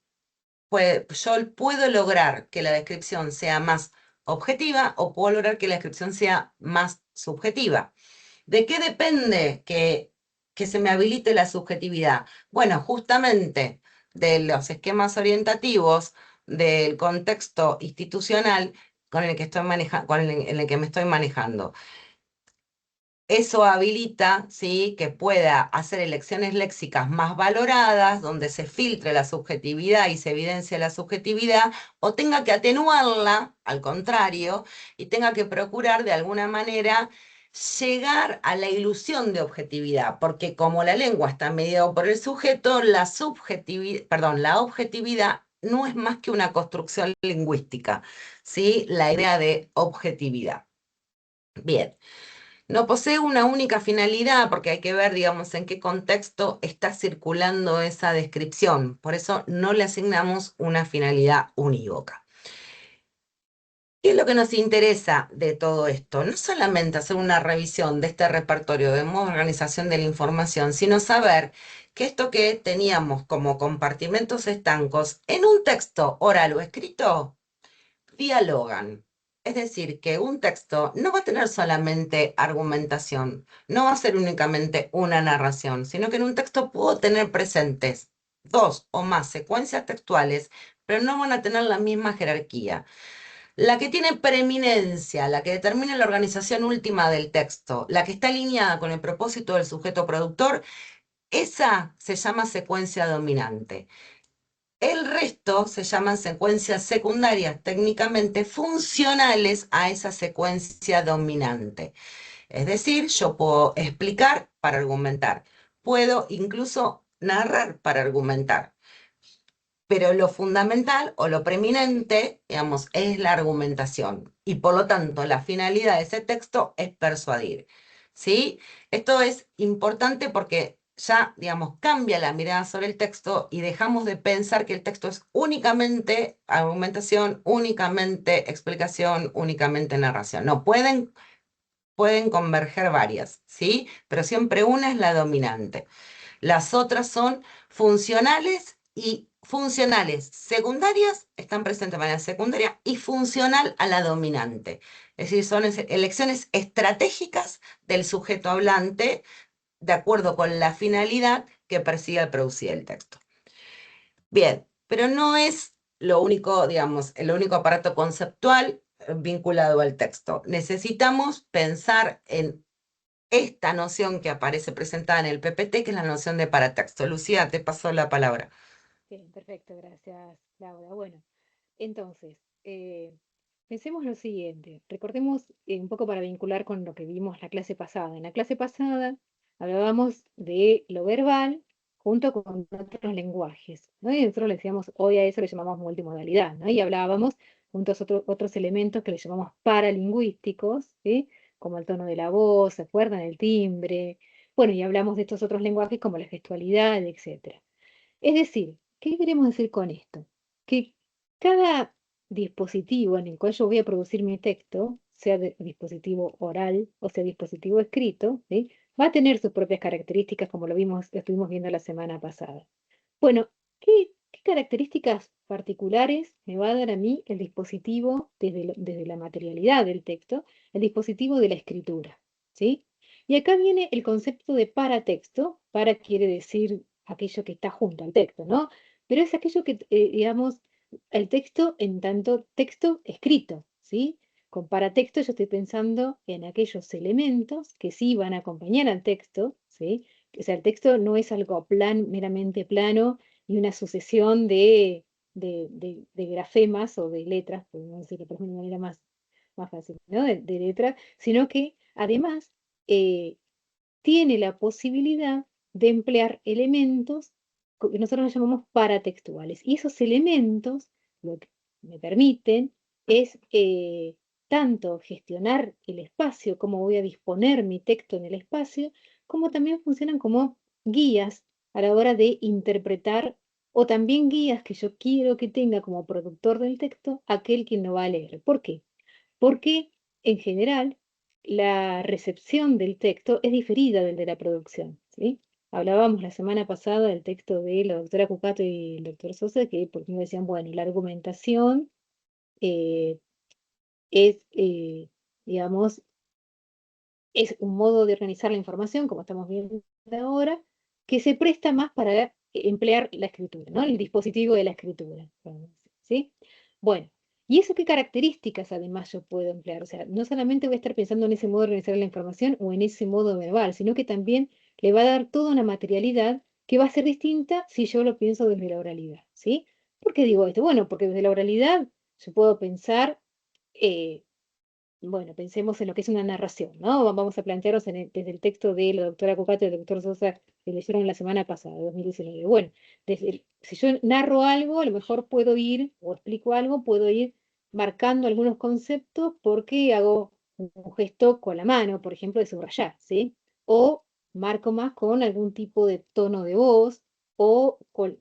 Yo puedo lograr que la descripción sea más objetiva o puedo lograr que la descripción sea más subjetiva. ¿De qué depende que se me habilite la subjetividad? Bueno, justamente de los esquemas orientativos, del contexto institucional con el que estoy en el que me estoy manejando. Eso habilita, ¿sí?, que pueda hacer elecciones léxicas más valoradas, donde se filtre la subjetividad y se evidencie la subjetividad, o tenga que atenuarla, al contrario, y tenga que procurar de alguna manera llegar a la ilusión de objetividad, porque como la lengua está mediada por el sujeto, la objetividad no es más que una construcción lingüística, ¿sí? La idea de objetividad. Bien. No posee una única finalidad porque hay que ver, digamos, en qué contexto está circulando esa descripción. Por eso no le asignamos una finalidad unívoca. ¿Qué es lo que nos interesa de todo esto? No solamente hacer una revisión de este repertorio de modo de organización de la información, sino saber que esto que teníamos como compartimentos estancos en un texto oral o escrito dialogan. Es decir, que un texto no va a tener solamente argumentación, no va a ser únicamente una narración, sino que en un texto puedo tener presentes dos o más secuencias textuales, pero no van a tener la misma jerarquía. La que tiene preeminencia, la que determina la organización última del texto, la que está alineada con el propósito del sujeto productor, esa se llama secuencia dominante. El resto se llaman secuencias secundarias, técnicamente funcionales a esa secuencia dominante. Es decir, yo puedo explicar para argumentar, puedo incluso narrar para argumentar, pero lo fundamental o lo preeminente, digamos, es la argumentación y por lo tanto la finalidad de ese texto es persuadir, ¿sí? Esto es importante porque ya, digamos, cambia la mirada sobre el texto y dejamos de pensar que el texto es únicamente argumentación, únicamente explicación, únicamente narración. No, pueden converger varias, ¿sí? Pero siempre una es la dominante. Las otras son funcionales y funcionales secundarias, están presentes de manera secundaria y funcional a la dominante. Es decir, son elecciones estratégicas del sujeto hablante de acuerdo con la finalidad que persigue al producir el texto. Bien, pero no es lo único, digamos, el único aparato conceptual vinculado al texto. Necesitamos pensar en esta noción que aparece presentada en el PPT, que es la noción de paratexto. Lucía, te paso la palabra. Bien, perfecto, gracias, Laura. Bueno, entonces, pensemos lo siguiente. Recordemos un poco para vincular con lo que vimos la clase pasada. En la clase pasada hablábamos de lo verbal junto con otros lenguajes, ¿no? Y nosotros le decíamos, hoy a eso le llamamos multimodalidad, ¿no? Y hablábamos juntos otros elementos que le llamamos paralingüísticos, ¿sí? Como el tono de la voz, ¿se acuerdan? El timbre, Bueno, y hablamos de estos otros lenguajes como la gestualidad, etc. Es decir, ¿qué queremos decir con esto? Que cada dispositivo en el cual yo voy a producir mi texto, sea dispositivo oral o sea dispositivo escrito, ¿sí? Va a tener sus propias características, como lo estuvimos viendo la semana pasada. Bueno, ¿qué características particulares me va a dar a mí el dispositivo desde la materialidad del texto, el dispositivo de la escritura? ¿Sí? Y acá viene el concepto de paratexto. Para quiere decir aquello que está junto al texto, ¿no? Pero es aquello que, digamos, el texto en tanto texto escrito, ¿sí? Con paratexto yo estoy pensando en aquellos elementos que sí van a acompañar al texto, ¿sí? O sea, el texto no es algo meramente plano y una sucesión de grafemas o de letras, podemos decirlo de una manera más fácil, ¿no? De letras, sino que además eh, tiene la posibilidad de emplear elementos que nosotros llamamos paratextuales. Y esos elementos lo que me permiten es tanto gestionar el espacio, cómo voy a disponer mi texto en el espacio, como también funcionan como guías a la hora de interpretar o también guías que yo quiero que tenga como productor del texto aquel quien lo va a leer. ¿Por qué? Porque en general la recepción del texto es diferida del de la producción, ¿sí? Hablábamos la semana pasada del texto de la doctora Cucato y el doctor Sosa, que por ejemplo decían, bueno, la argumentación eh, es, digamos, es un modo de organizar la información, como estamos viendo ahora, que se presta más para emplear la escritura, ¿no? El dispositivo de la escritura, ¿sí? Bueno, ¿y eso qué características además yo puedo emplear? O sea, no solamente voy a estar pensando en ese modo de organizar la información o en ese modo verbal, sino que también le va a dar toda una materialidad que va a ser distinta si yo lo pienso desde la oralidad, ¿sí? ¿Por qué digo esto? Bueno, porque desde la oralidad yo puedo pensar bueno, pensemos en lo que es una narración, ¿no? Vamos a plantearnos desde el texto de la doctora Cucato y el doctor Sosa que leyeron la semana pasada, 2019. Bueno, si yo narro algo, a lo mejor puedo ir, o explico algo, puedo ir marcando algunos conceptos porque hago un gesto con la mano, por ejemplo, de subrayar, ¿sí? O marco más con algún tipo de tono de voz o con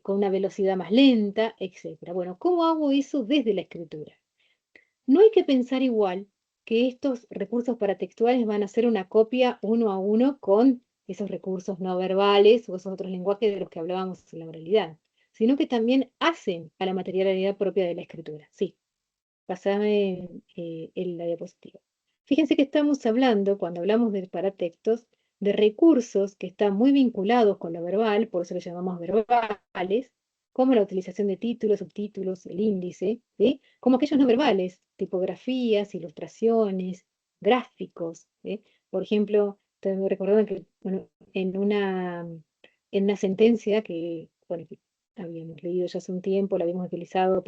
una velocidad más lenta, etc. Bueno, ¿cómo hago eso desde la escritura? No hay que pensar igual que estos recursos paratextuales van a ser una copia uno a uno con esos recursos no verbales o esos otros lenguajes de los que hablábamos en la oralidad, sino que también hacen a la materialidad propia de la escritura. Sí, pasame en la diapositiva. Fíjense que estamos hablando, cuando hablamos de paratextos, de recursos que están muy vinculados con lo verbal, por eso los llamamos verbales, como la utilización de títulos, subtítulos, el índice, ¿sí? Como aquellos no verbales, tipografías, ilustraciones, gráficos, ¿sí? Por ejemplo, estoy recordando que bueno, en una sentencia que, bueno, que habíamos leído ya hace un tiempo, la habíamos utilizado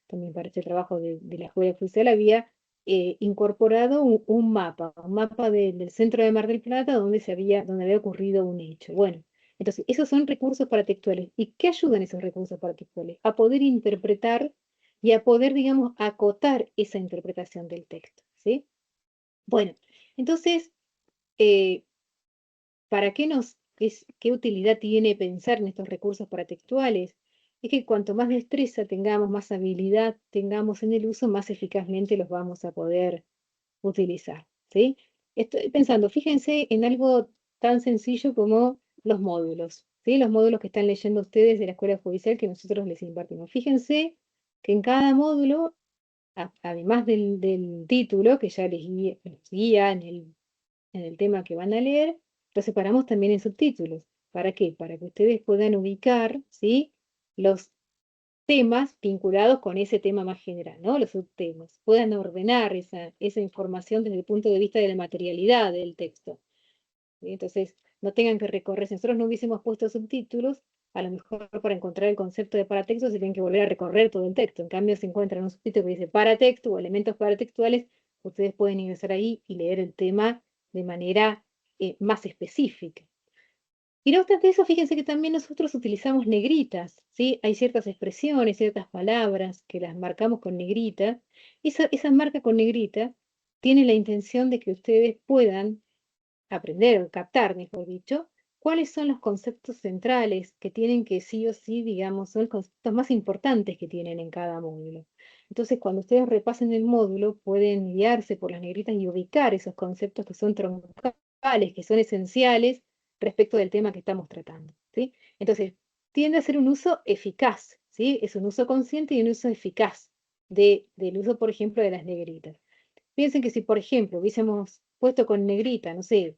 también para este trabajo de la Escuela Oficial, había incorporado un mapa del centro de Mar del Plata donde había ocurrido un hecho. Bueno, entonces, esos son recursos paratextuales. ¿Y qué ayudan esos recursos paratextuales? A poder interpretar y a poder, digamos, acotar esa interpretación del texto, ¿sí? Bueno, entonces, eh, ¿para qué utilidad tiene pensar en estos recursos paratextuales? Es que cuanto más destreza tengamos, más habilidad tengamos en el uso, más eficazmente los vamos a poder utilizar, ¿sí? Estoy pensando, fíjense en algo tan sencillo como los módulos, ¿sí? Los módulos que están leyendo ustedes de la Escuela Judicial que nosotros les impartimos. Fíjense que en cada módulo, además del título, que ya les guía en el tema que van a leer, lo separamos también en subtítulos. ¿Para qué? Para que ustedes puedan ubicar, ¿sí? Los temas vinculados con ese tema más general, ¿no? Los subtemas. Puedan ordenar esa información desde el punto de vista de la materialidad del texto. ¿Sí? Entonces, no tengan que recorrer. Si nosotros no hubiésemos puesto subtítulos, a lo mejor para encontrar el concepto de paratexto se tienen que volver a recorrer todo el texto. En cambio, si encuentran un subtítulo que dice paratexto o elementos paratextuales, ustedes pueden ingresar ahí y leer el tema de manera más específica. Y no obstante eso, fíjense que también nosotros utilizamos negritas, ¿sí? Hay ciertas expresiones, ciertas palabras que las marcamos con negrita. Esa marca con negrita tiene la intención de que ustedes puedan aprender o captar, mejor dicho, cuáles son los conceptos centrales que tienen que sí o sí, digamos, son los conceptos más importantes que tienen en cada módulo. Entonces, cuando ustedes repasen el módulo, pueden guiarse por las negritas y ubicar esos conceptos que son troncales, que son esenciales respecto del tema que estamos tratando, ¿sí? Entonces, tiende a ser un uso eficaz, ¿sí? Es un uso consciente y un uso eficaz del uso, por ejemplo, de las negritas. Piensen que si, por ejemplo, hubiésemos puesto con negrita, no sé,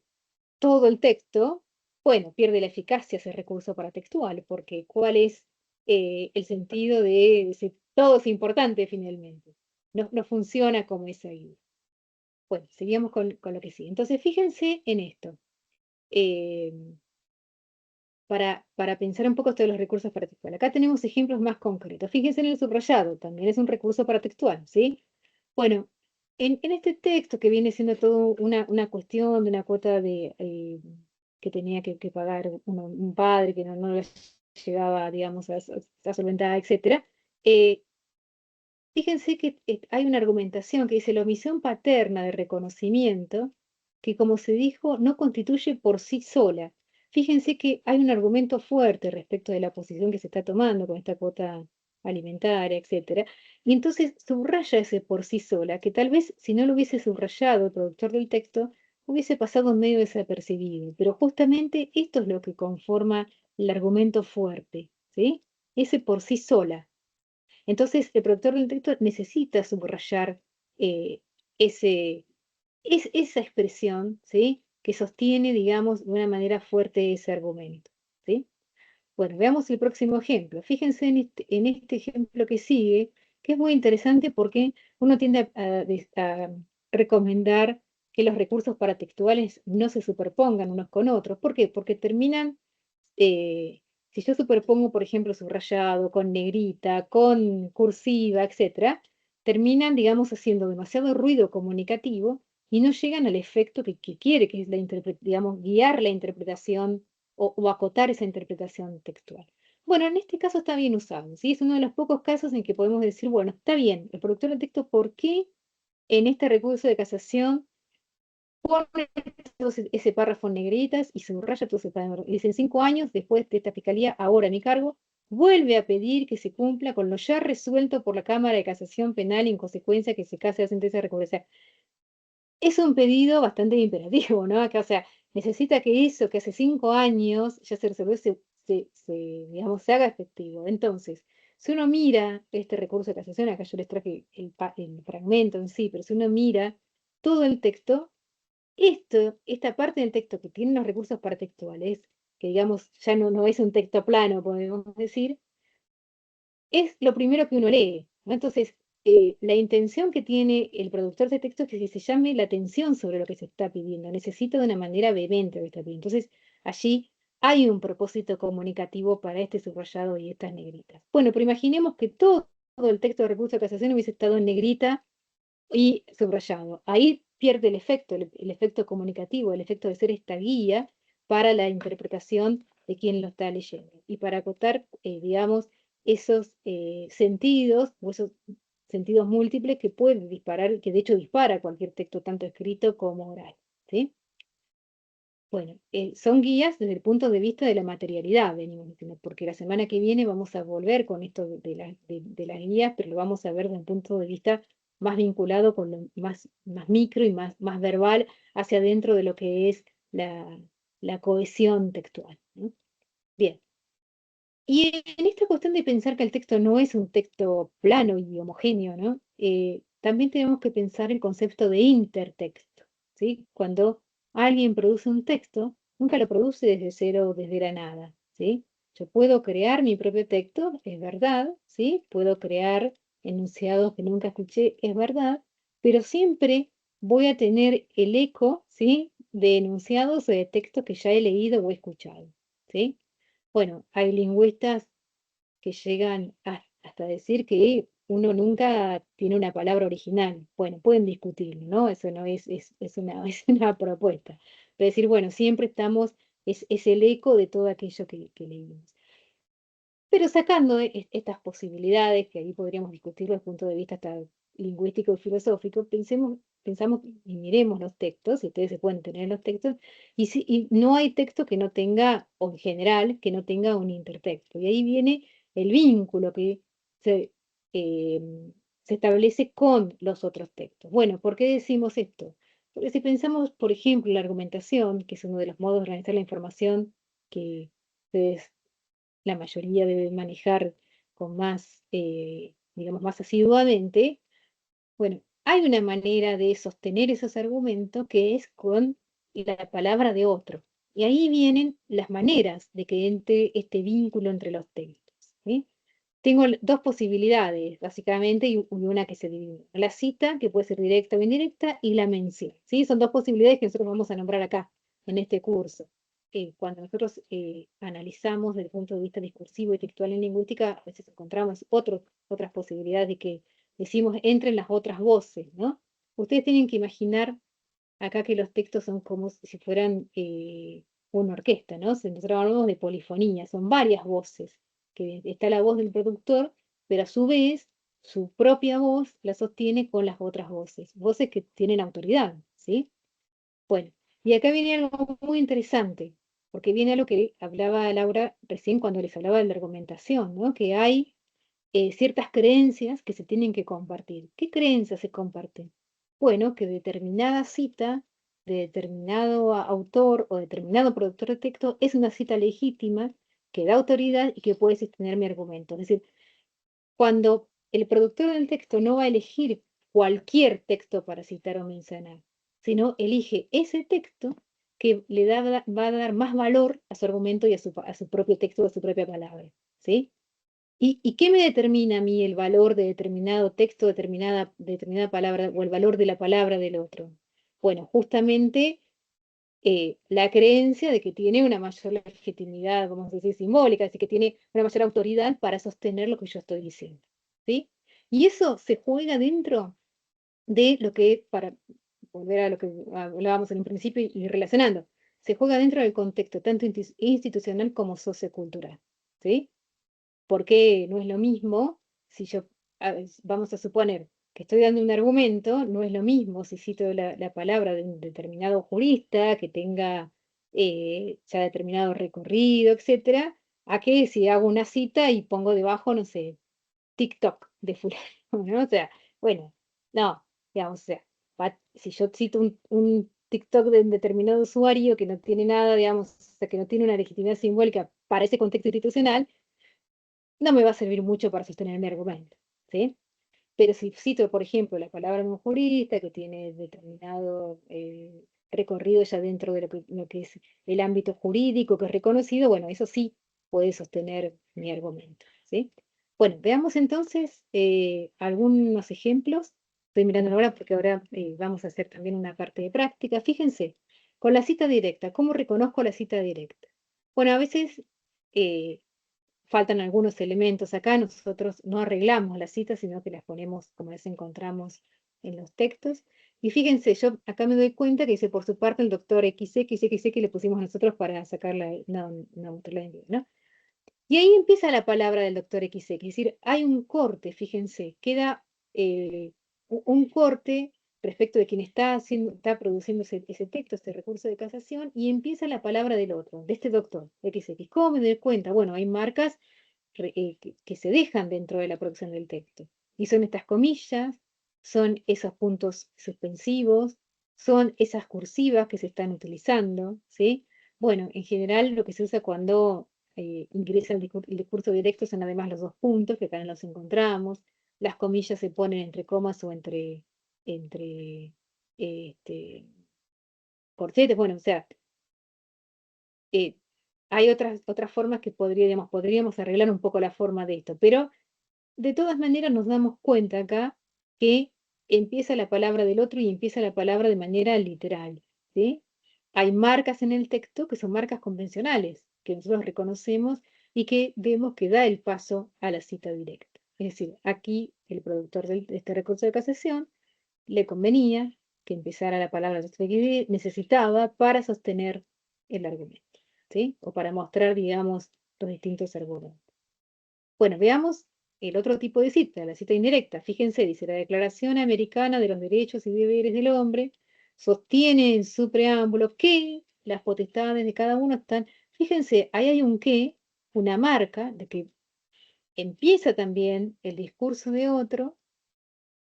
todo el texto, bueno, pierde la eficacia ese recurso paratextual, porque ¿cuál es el sentido de decir todo es importante finalmente? No funciona como esa guía. Bueno, seguimos con lo que sigue. Entonces, fíjense en esto. eh, para pensar un poco todos los recursos paratextuales. Acá tenemos ejemplos más concretos. Fíjense en el subrayado, también es un recurso paratextual, ¿sí? Bueno, en este texto que viene siendo todo una cuestión de una cuota que tenía que pagar un padre que no le llegaba, digamos, a solventar, etcétera, fíjense que hay una argumentación que dice la omisión paterna de reconocimiento, que como se dijo, no constituye por sí sola. Fíjense que hay un argumento fuerte respecto de la posición que se está tomando con esta cuota alimentaria, etcétera. Y entonces subraya ese por sí sola, que tal vez si no lo hubiese subrayado el productor del texto, hubiese pasado medio desapercibido. Pero justamente esto es lo que conforma el argumento fuerte, ¿sí? Ese por sí sola. Entonces, el productor del texto necesita subrayar eh, esa expresión, ¿sí? Que sostiene, digamos, de una manera fuerte ese argumento, ¿sí? Bueno, veamos el próximo ejemplo. Fíjense en este ejemplo que sigue, que es muy interesante porque uno tiende a recomendar que los recursos paratextuales no se superpongan unos con otros. ¿Por qué? Porque terminan si yo superpongo, por ejemplo, subrayado con negrita, con cursiva, etcétera, terminan, digamos, haciendo demasiado ruido comunicativo y no llegan al efecto que quiere, que es digamos, guiar la interpretación o acotar esa interpretación textual. Bueno, en este caso está bien usado, ¿sí? Es uno de los pocos casos en que podemos decir, bueno, está bien, el productor del texto, ¿por qué en este recurso de casación pone todo ese párrafo en negritas y subraya todo ese párrafo? Y dice, en 5 años, después de esta fiscalía, ahora a mi cargo, vuelve a pedir que se cumpla con lo ya resuelto por la Cámara de Casación Penal y en consecuencia que se case la sentencia de recurso. O sea, es un pedido bastante imperativo, ¿no? Acá, o sea, necesita que eso que hace 5 años ya se resolvió, digamos, se haga efectivo. Entonces, si uno mira este recurso de casación, acá yo les traje el fragmento en sí, pero si uno mira todo el texto, esta parte del texto que tiene los recursos paratextuales, que digamos ya no es un texto plano, podemos decir, es lo primero que uno lee, ¿no? Entonces, la intención que tiene el productor de texto es que se llame la atención sobre lo que se está pidiendo, necesita de una manera vehemente lo que está pidiendo. Entonces, allí hay un propósito comunicativo para este subrayado y estas negritas. Bueno, pero imaginemos que todo el texto de recurso de casación hubiese estado en negrita y subrayado. Ahí pierde el efecto, el efecto comunicativo, el efecto de ser esta guía para la interpretación de quien lo está leyendo. Y para acotar, digamos, esos sentidos o esos sentidos múltiples que puede disparar, que de hecho dispara cualquier texto, tanto escrito como oral, ¿sí? Bueno, son guías desde el punto de vista de la materialidad, venimos diciendo, porque la semana que viene vamos a volver con esto de las guías, pero lo vamos a ver desde un punto de vista más vinculado con lo más micro y más verbal hacia adentro de lo que es la cohesión textual, ¿no? Bien. Y en esta cuestión de pensar que el texto no es un texto plano y homogéneo, ¿no? También tenemos que pensar el concepto de intertexto, ¿sí? Cuando alguien produce un texto, nunca lo produce desde cero o desde la nada, ¿sí? Yo puedo crear mi propio texto, es verdad, ¿sí? Puedo crear enunciados que nunca escuché, es verdad, pero siempre voy a tener el eco, ¿sí? De enunciados o de textos que ya he leído o he escuchado, ¿sí? Bueno, hay lingüistas que llegan hasta decir que uno nunca tiene una palabra original. Bueno, pueden discutirlo, ¿no? Eso no es una, es una propuesta. Pero decir, bueno, siempre estamos, es el eco de todo aquello que leímos. Pero sacando estas posibilidades, que ahí podríamos discutir desde el punto de vista hasta lingüístico y filosófico, pensamos y miremos los textos, y ustedes se pueden tener los textos, y no hay texto que no tenga, o en general, que no tenga un intertexto. Y ahí viene el vínculo que se, eh, se establece con los otros textos. Bueno, ¿por qué decimos esto? Porque si pensamos, por ejemplo, en la argumentación, que es uno de los modos de organizar la información que ustedes, la mayoría, deben manejar con más, digamos, más asiduamente, bueno, hay una manera de sostener esos argumentos que es con la palabra de otro. Y ahí vienen las maneras de que entre este vínculo entre los textos, ¿sí? Tengo dos posibilidades, básicamente, y una que se divide. La cita, que puede ser directa o indirecta, y la mención, ¿sí? Son dos posibilidades que nosotros vamos a nombrar acá, en este curso. Cuando nosotros analizamos desde el punto de vista discursivo y textual en lingüística, a veces encontramos otras posibilidades de que decimos entren las otras voces, ¿no? Ustedes tienen que imaginar acá que los textos son como si fueran una orquesta, ¿no? Nosotros hablamos de polifonía, son varias voces, que está la voz del productor, pero a su vez su propia voz la sostiene con las otras voces, voces que tienen autoridad, ¿sí? Bueno, y acá viene algo muy interesante, porque viene a lo que hablaba Laura recién cuando les hablaba de la argumentación, ¿no? Que hay ciertas creencias que se tienen que compartir. ¿Qué creencias se comparten? Bueno, que determinada cita de determinado autor o determinado productor de texto es una cita legítima, que da autoridad y que puede sostener mi argumento. Es decir, cuando el productor del texto no va a elegir cualquier texto para citar o mencionar, sino elige ese texto que va a dar más valor a su argumento y a su propio texto o a su propia palabra, ¿sí? ¿Y qué me determina a mí el valor de determinado texto, determinada palabra, o el valor de la palabra del otro? Bueno, justamente la creencia de que tiene una mayor legitimidad, vamos a decir, simbólica, es decir, que tiene una mayor autoridad para sostener lo que yo estoy diciendo, ¿sí? Y eso se juega dentro de lo que, para volver a lo que hablábamos en un principio y relacionando, se juega dentro del contexto tanto institucional como sociocultural, ¿sí? Porque no es lo mismo si yo, vamos a suponer que estoy dando un argumento, no es lo mismo si cito la palabra de un determinado jurista que tenga ya determinado recorrido, etcétera, a que si hago una cita y pongo debajo, no sé, TikTok de fulano, ¿no? O sea, bueno, no, digamos, o sea, si yo cito un TikTok de un determinado usuario que no tiene nada, digamos, o sea, que no tiene una legitimidad simbólica para ese contexto institucional, no me va a servir mucho para sostener mi argumento, ¿sí? Pero si cito, por ejemplo, la palabra de un jurista que tiene determinado recorrido ya dentro de lo que es el ámbito jurídico que es reconocido, bueno, eso sí puede sostener mi argumento, ¿sí? Bueno, veamos entonces algunos ejemplos. Estoy mirando ahora porque ahora vamos a hacer también una parte de práctica. Fíjense, con la cita directa, ¿cómo reconozco la cita directa? Bueno, a veces eh, faltan algunos elementos acá, nosotros no arreglamos las citas, sino que las ponemos como las encontramos en los textos. Y fíjense, yo acá me doy cuenta que dice por su parte el doctor XX que le pusimos nosotros para sacar ¿no? Y ahí empieza la palabra del doctor XX, es decir, hay un corte, fíjense, queda un corte respecto de quien está produciendo ese texto, ese recurso de casación, y empieza la palabra del otro, de este doctor XX. ¿Cómo me doy cuenta? Bueno, hay marcas que se dejan dentro de la producción del texto. Y son estas comillas, son esos puntos suspensivos, son esas cursivas que se están utilizando, ¿sí? Bueno, en general lo que se usa cuando ingresa el discurso directo son además los dos puntos, que acá no los encontramos. Las comillas se ponen entre comas o entre este, corchetes, bueno, o sea, eh, hay otras formas que podríamos arreglar un poco la forma de esto, pero de todas maneras nos damos cuenta acá que empieza la palabra del otro y empieza la palabra de manera literal, ¿sí? Hay marcas en el texto que son marcas convencionales, que nosotros reconocemos y que vemos que da el paso a la cita directa. Es decir, aquí el productor de este recurso de casación le convenía que empezara la palabra que necesitaba para sostener el argumento, ¿sí? O para mostrar, digamos, los distintos argumentos. Bueno, veamos el otro tipo de cita, la cita indirecta. Fíjense, dice, la Declaración Americana de los Derechos y Deberes del Hombre sostiene en su preámbulo que las potestades de cada uno están. Fíjense, ahí hay un qué, una marca de que empieza también el discurso de otro,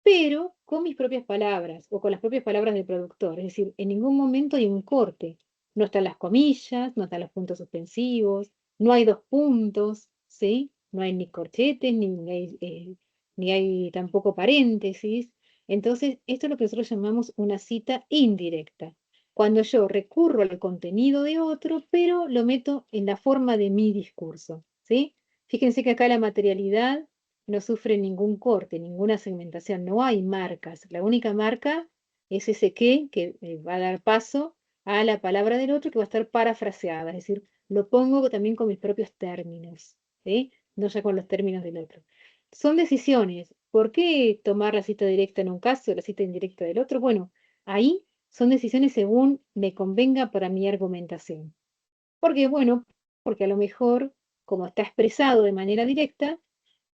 pero con mis propias palabras o con las propias palabras del productor. Es decir, en ningún momento hay un corte. No están las comillas, no están los puntos suspensivos, no hay dos puntos, ¿sí? No hay ni corchetes, ni hay tampoco paréntesis. Entonces, esto es lo que nosotros llamamos una cita indirecta. Cuando yo recurro al contenido de otro, pero lo meto en la forma de mi discurso, ¿sí? Fíjense que acá la materialidad no sufre ningún corte, ninguna segmentación, no hay marcas. La única marca es ese que va a dar paso a la palabra del otro que va a estar parafraseada, es decir, lo pongo también con mis propios términos, ¿sí? No ya con los términos del otro. Son decisiones. ¿Por qué tomar la cita directa en un caso y la cita indirecta del otro? Bueno, ahí son decisiones según me convenga para mi argumentación. Porque, bueno, porque a lo mejor, como está expresado de manera directa,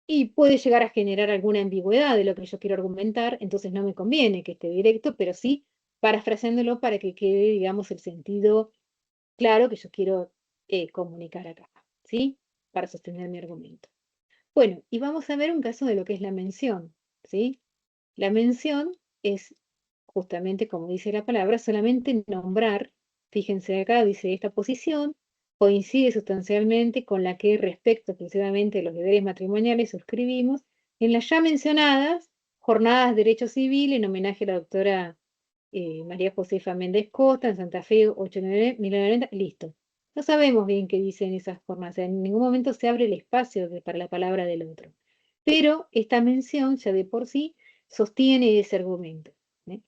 y puede llegar a generar alguna ambigüedad de lo que yo quiero argumentar, entonces no me conviene que esté directo, pero sí parafraseándolo para que quede, digamos, el sentido claro que yo quiero comunicar acá, ¿sí? Para sostener mi argumento. Bueno, y vamos a ver un caso de lo que es la mención, ¿sí? La mención es justamente, como dice la palabra, solamente nombrar, fíjense acá, dice esta posición, coincide sustancialmente con la que respecto exclusivamente a los deberes matrimoniales suscribimos en las ya mencionadas jornadas de derecho civil en homenaje a la doctora María Josefa Méndez Costa en Santa Fe, 8 de 1990, listo. No sabemos bien qué dicen esas jornadas, o sea, en ningún momento se abre el espacio para la palabra del otro. Pero esta mención ya de por sí sostiene ese argumento. ¿Eh?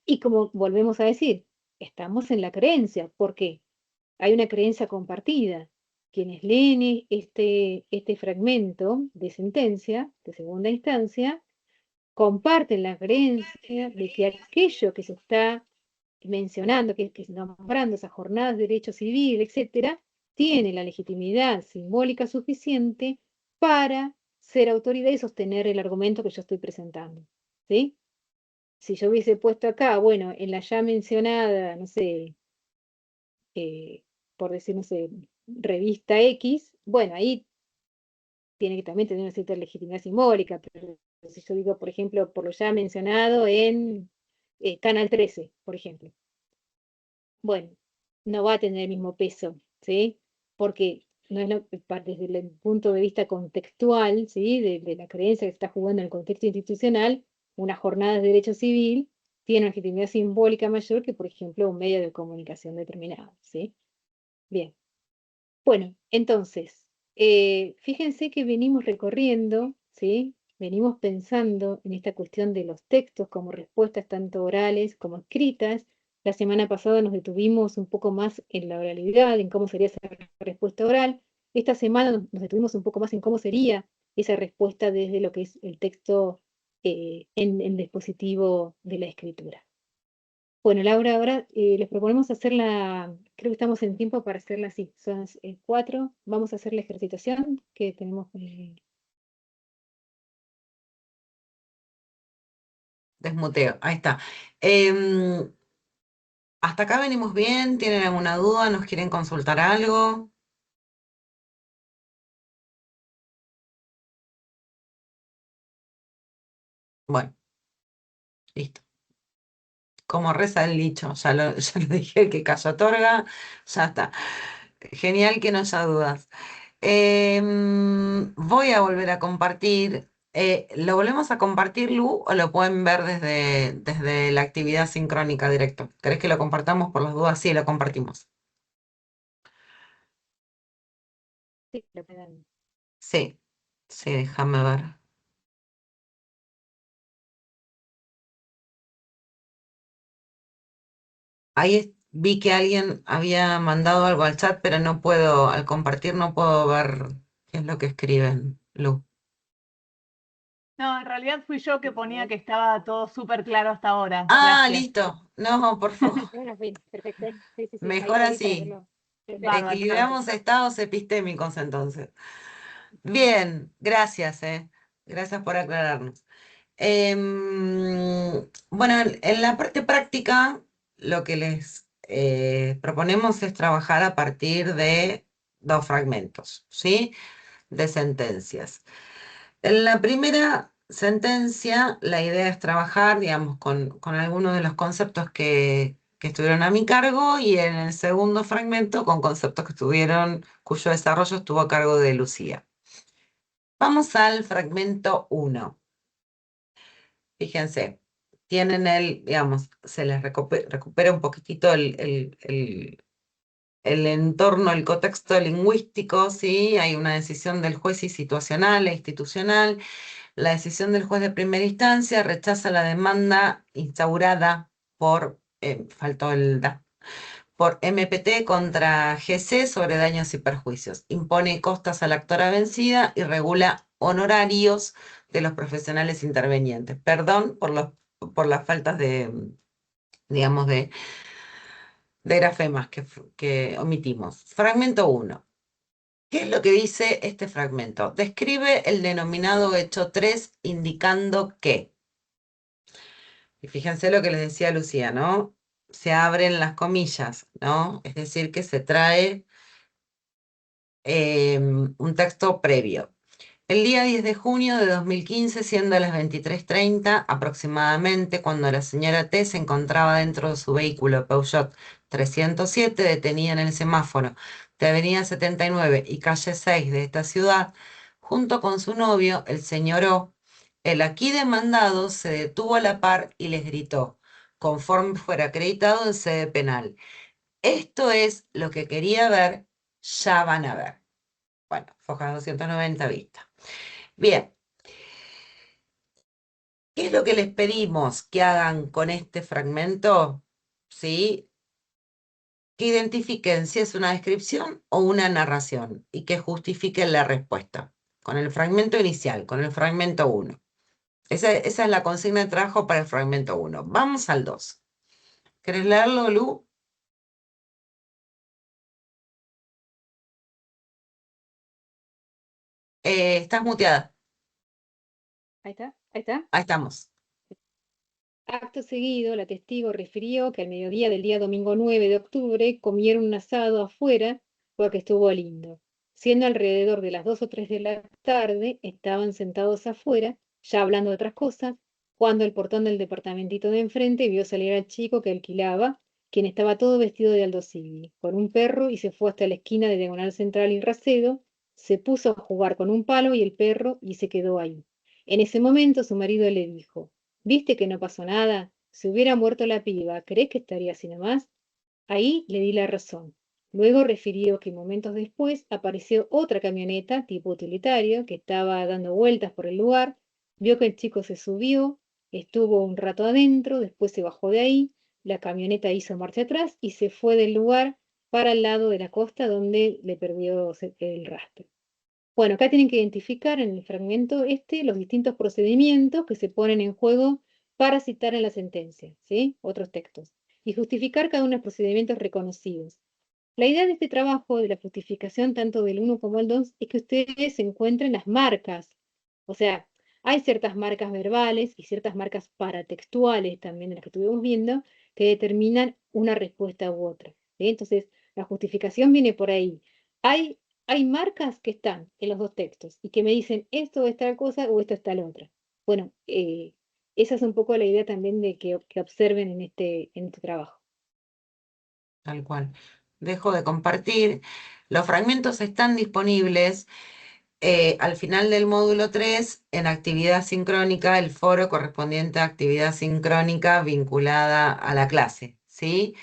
Y como volvemos a decir, estamos en la creencia. ¿Por qué? Hay una creencia compartida. Quienes leen este fragmento de sentencia de segunda instancia comparten la creencia de que aquello que se está mencionando, que se está nombrando, esas jornadas de derecho civil, etcétera, tiene la legitimidad simbólica suficiente para ser autoridad y sostener el argumento que yo estoy presentando. ¿Sí? Si yo hubiese puesto acá, bueno, en la ya mencionada, no sé, por decir, no sé, revista X, bueno, ahí tiene que también tener una cierta legitimidad simbólica, pero si yo digo, por ejemplo, por lo ya mencionado en Canal 13, por ejemplo, bueno, no va a tener el mismo peso, ¿sí? Porque no es desde el punto de vista contextual, ¿sí? De la creencia que está jugando en el contexto institucional, una jornada de derecho civil tiene una legitimidad simbólica mayor que, por ejemplo, un medio de comunicación determinado, ¿sí? Bien. Bueno, entonces, fíjense que venimos recorriendo, ¿sí? Venimos pensando en esta cuestión de los textos como respuestas tanto orales como escritas. La semana pasada nos detuvimos un poco más en la oralidad, en cómo sería esa respuesta oral. Esta semana nos detuvimos un poco más en cómo sería esa respuesta desde lo que es el texto en el dispositivo de la escritura. Bueno, Laura, ahora les proponemos hacerla, creo que estamos en tiempo para hacerla así, son las 4, vamos a hacer la ejercitación que tenemos. Desmuteo, ahí está. ¿Hasta acá venimos bien? ¿Tienen alguna duda? ¿Nos quieren consultar algo? Bueno, listo. Como reza el dicho, ya lo dije, el que callo otorga, ya está. Genial que no haya dudas. Voy a volver a compartir. ¿Lo volvemos a compartir, Lu, o lo pueden ver desde la actividad sincrónica directo? ¿Querés que lo compartamos por las dudas? Sí, lo compartimos. Sí, lo pueden. Sí, sí, déjame ver. Ahí vi que alguien había mandado algo al chat, pero no puedo, al compartir no puedo ver qué es lo que escriben, Lu. No, en realidad fui yo que ponía que estaba todo súper claro hasta ahora. Ah, Gracias. listo. No, por favor. Bueno, bien, perfecto. Sí, sí, sí, ahí Mejor lo vi para así. verlo. Perfecto. Bárbaro. Equilibramos estados epistémicos entonces. Bien, gracias, Gracias por aclararnos. Bueno, en la parte práctica, lo que les proponemos es trabajar a partir de dos fragmentos, ¿sí? De sentencias. En la primera sentencia, la idea es trabajar, digamos, con algunos de los conceptos que estuvieron a mi cargo, y en el segundo fragmento con conceptos que cuyo desarrollo estuvo a cargo de Lucía. Vamos al fragmento 1. Fíjense, digamos, se les recupera un poquitito el entorno, el contexto lingüístico, ¿sí? Hay una decisión del juez situacional e institucional. La decisión del juez de primera instancia rechaza la demanda instaurada por MPT contra GC sobre daños y perjuicios. Impone costas a la actora vencida y regula honorarios de los profesionales intervenientes. Perdón por las faltas digamos, de grafemas que omitimos. Fragmento 1. ¿Qué es lo que dice este fragmento? Describe el denominado hecho 3 indicando que, y fíjense lo que les decía Lucía, ¿no? Se abren las comillas, ¿no? Es decir, que se trae un texto previo. El día 10 de junio de 2015, siendo las 23:30 aproximadamente, cuando la señora T se encontraba dentro de su vehículo Peugeot 307, detenida en el semáforo de Avenida 79 y calle 6 de esta ciudad, junto con su novio, el señor O, el aquí demandado se detuvo a la par y les gritó, conforme fuera acreditado en sede penal: esto es lo que quería ver, ya van a ver. Bueno, Foja 290 vista. Bien, ¿qué es lo que les pedimos que hagan con este fragmento? ¿Sí? Que identifiquen si es una descripción o una narración y que justifiquen la respuesta con el fragmento inicial, con el fragmento 1. Esa es la consigna de trabajo para el fragmento 1. Vamos al 2. ¿Querés leerlo, Lu? Estás muteada. Ahí está, ahí está. Ahí estamos. Acto seguido, la testigo refirió que al mediodía del día domingo 9 de octubre comieron un asado afuera porque estuvo lindo. Siendo alrededor de las 2 o 3 de la tarde, estaban sentados afuera, ya hablando de otras cosas, cuando el portón del departamentito de enfrente vio salir al chico que alquilaba, quien estaba todo vestido de aldosini, con un perro, y se fue hasta la esquina de Diagonal Central y Racedo, se puso a jugar con un palo y el perro y se quedó ahí. En ese momento su marido le dijo: ¿Viste que no pasó nada? Si hubiera muerto la piba, ¿crees que estaría así nomás? Ahí le di la razón. Luego refirió que momentos después apareció otra camioneta tipo utilitario que estaba dando vueltas por el lugar, vio que el chico se subió, estuvo un rato adentro, después se bajó de ahí, la camioneta hizo marcha atrás y se fue del lugar para el lado de la costa donde le perdió el rastro. Bueno, acá tienen que identificar en el fragmento los distintos procedimientos que se ponen en juego para citar en la sentencia, ¿sí? Otros textos. Y justificar cada uno de los procedimientos reconocidos. La idea de este trabajo, de la justificación tanto del 1 como el 2, es que ustedes encuentren las marcas. O sea, hay ciertas marcas verbales y ciertas marcas paratextuales también de las que estuvimos viendo que determinan una respuesta u otra, ¿sí? Entonces, la justificación viene por ahí. Hay hay marcas que están en los dos textos y que me dicen esto es tal cosa o esto es tal otra. Bueno, esa es un poco la idea también de que observen en este trabajo. Tal cual. Dejo de compartir. Los fragmentos están disponibles al final del módulo 3 en actividad sincrónica, el foro correspondiente a actividad sincrónica vinculada a la clase, ¿sí?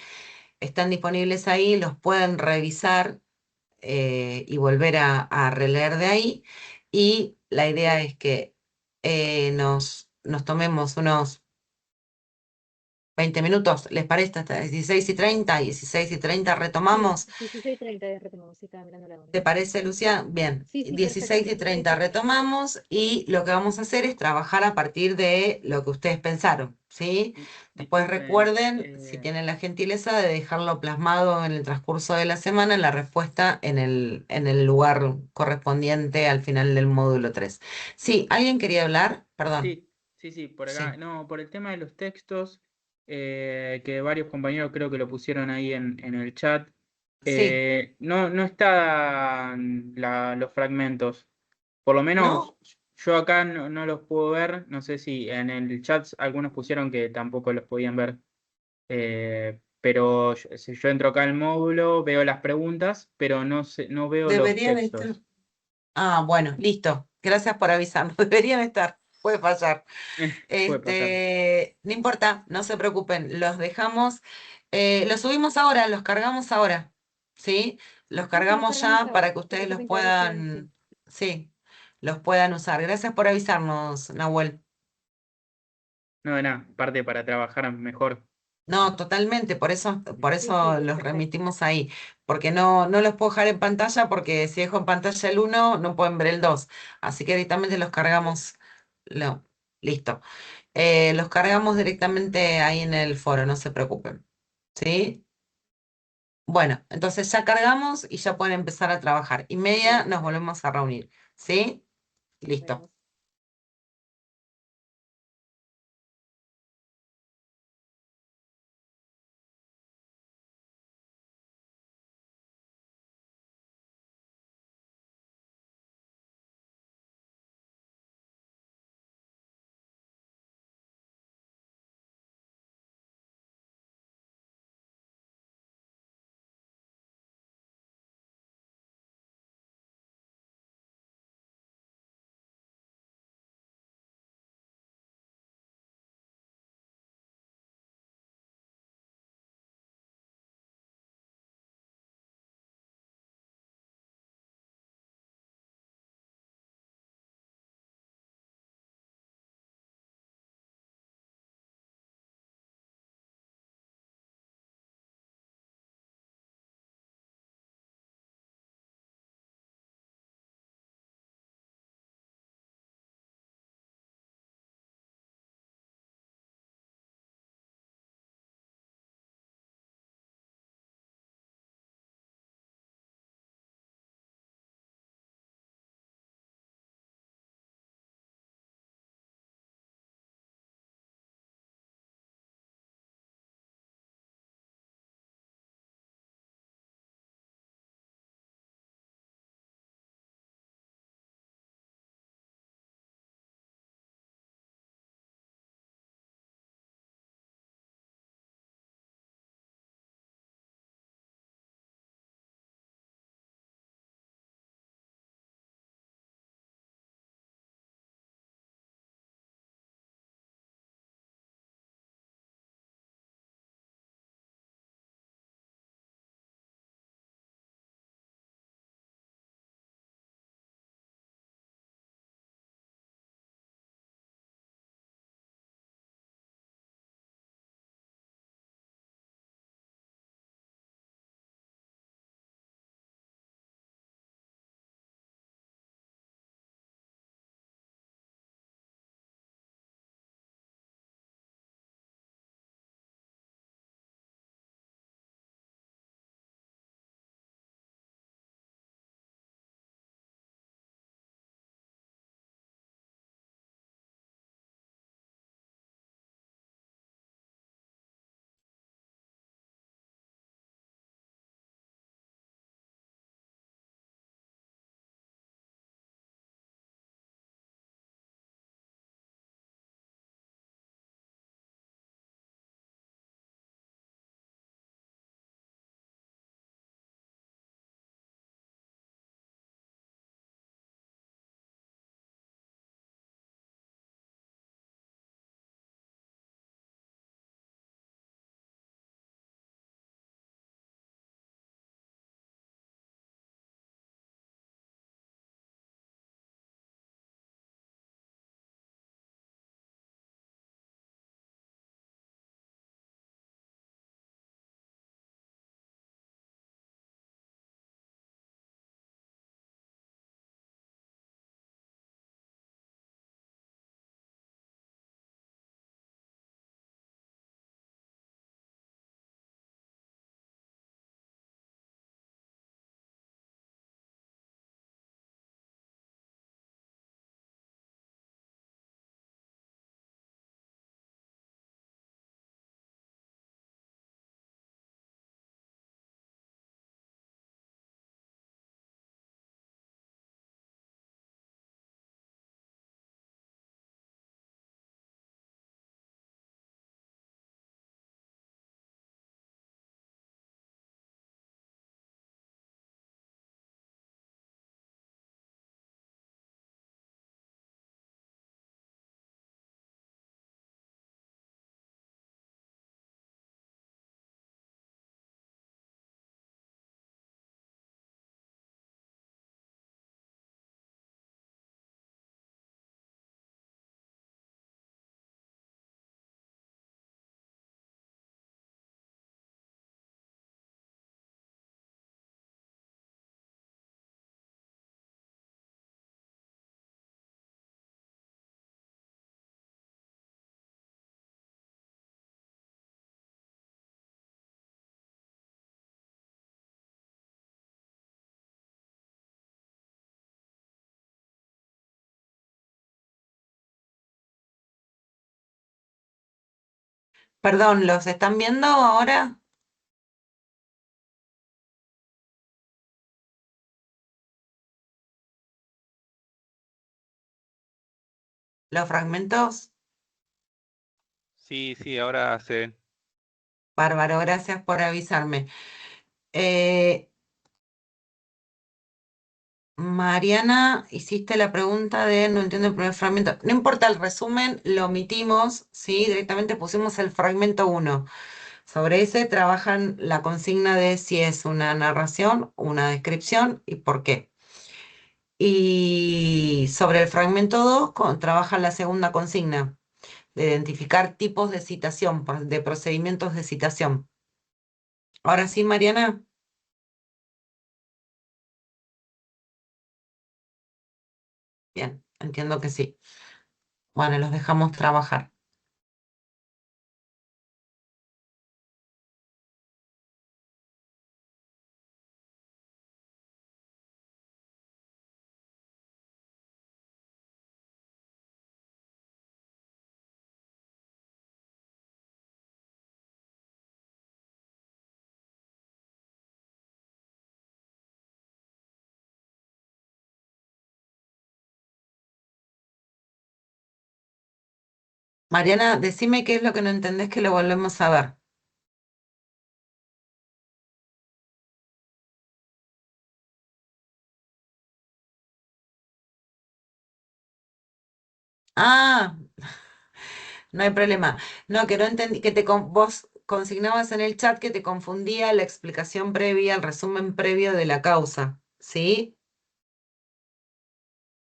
Están disponibles ahí, los pueden revisar y volver a releer de ahí. Y la idea es que nos tomemos unos 20 minutos, ¿les parece? Hasta 16:30, 16:30 Sí, retomamos. 16:30 de retomamos, sí, estaba mirando la hora. ¿Te parece, Lucía? Bien, Sí, sí, 16:30 perfecto. retomamos y lo que vamos a hacer es trabajar a partir de lo que ustedes pensaron, ¿sí? Después Disculpen, recuerden, si tienen la gentileza, de dejarlo plasmado en el transcurso de la semana, la respuesta en el lugar correspondiente al final del módulo 3. Sí, ¿alguien quería hablar? Perdón. sí, por acá. Sí, No, por el tema de los textos, que varios compañeros creo que lo pusieron ahí en el chat. sí, No están los fragmentos. Por lo menos ¿no? yo acá no los puedo ver. No sé si en el chat algunos pusieron que tampoco los podían ver. Pero si yo entro acá al módulo, veo las preguntas, pero no veo los Deberían estar. textos. Ah, bueno, listo. Gracias por avisarnos. Deberían estar. Puede fallar. Puede pasar. No importa, no se preocupen, los dejamos, los subimos ahora, los cargamos ahora, ¿sí? Los Sí, sí, los cargamos cargamos ya ahora. para que No se ustedes los preocupen que ahora están, sí. puedan, sí, los puedan usar. Gracias por avisarnos, Nahuel. No, de nada, parte para trabajar mejor. No, totalmente, por Sí, sí, eso los perfecto. remitimos ahí, porque no los puedo dejar en pantalla, porque si dejo en pantalla el uno, no pueden ver el 2, así que directamente los cargamos, lo, listo. Los cargamos directamente ahí en el foro, no se preocupen. ¿Sí? Bueno, entonces ya cargamos y ya pueden empezar a trabajar. Y media Bueno, nos volvemos a reunir. ¿Sí? nos Listo. vemos. Perdón, ¿los están viendo ahora? ¿Los fragmentos? Sí, sí, ahora se... Bárbaro, gracias por avisarme. Eh, Mariana, hiciste la pregunta de no entiendo el primer fragmento. No importa el resumen, lo omitimos, ¿sí? Directamente pusimos el fragmento 1. Sobre ese trabajan la consigna de si es una narración, una descripción y por qué. Y sobre el fragmento 2 trabajan la segunda consigna, de identificar tipos de citación, de procedimientos de citación. Ahora sí, Mariana. Bien, entiendo que sí. Bueno, los dejamos trabajar. Mariana, decime qué es lo que no entendés que lo volvemos a ver. Ah, no hay problema. No, que no entendí, que vos consignabas en el chat que te confundía la explicación previa, el resumen previo de la causa. ¿Sí?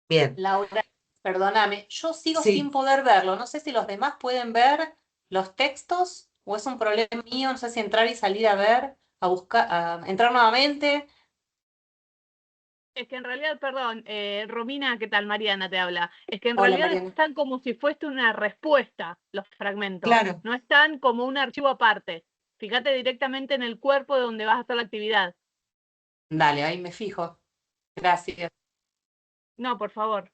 Bien. Laura, perdóname, yo sigo sin Sí, poder verlo. No sé si los demás pueden ver los textos o es un problema mío. No sé si entrar y salir a ver, a buscar, a entrar nuevamente. Es que en realidad, perdón, Romina, ¿qué tal? Mariana te habla. Es que en Hola, realidad Mariana. están como si fuese una respuesta los fragmentos, claro. no están como un archivo aparte. Fíjate directamente en el cuerpo de donde vas a hacer la actividad. Dale, ahí me fijo. Gracias. No, por favor.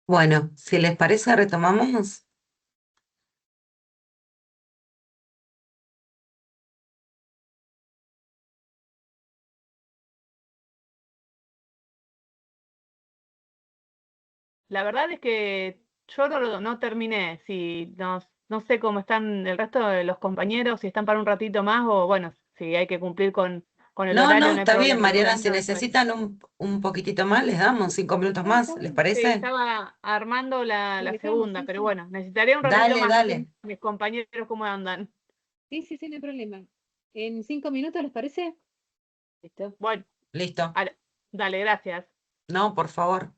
Bueno, si les parece, retomamos. La verdad es que yo no terminé. Si no sé cómo están el resto de los compañeros, si están para un ratito más o bueno, si hay que cumplir con el No, horario, no, no hay está bien, problema. Igual Mariana, si termino después. necesitan un poquitito más, les damos 5 minutos No, está más, ¿les bien. Sí, parece? estaba armando Lo la dejamos, segunda, sí, pero sí. bueno, necesitaría un ratito Dale, más. No sé dale. mis compañeros cómo andan. Sí, sí, sí, no hay problema. ¿En 5 minutos les parece? Listo. Bueno, Listo. dale, gracias. No, por favor.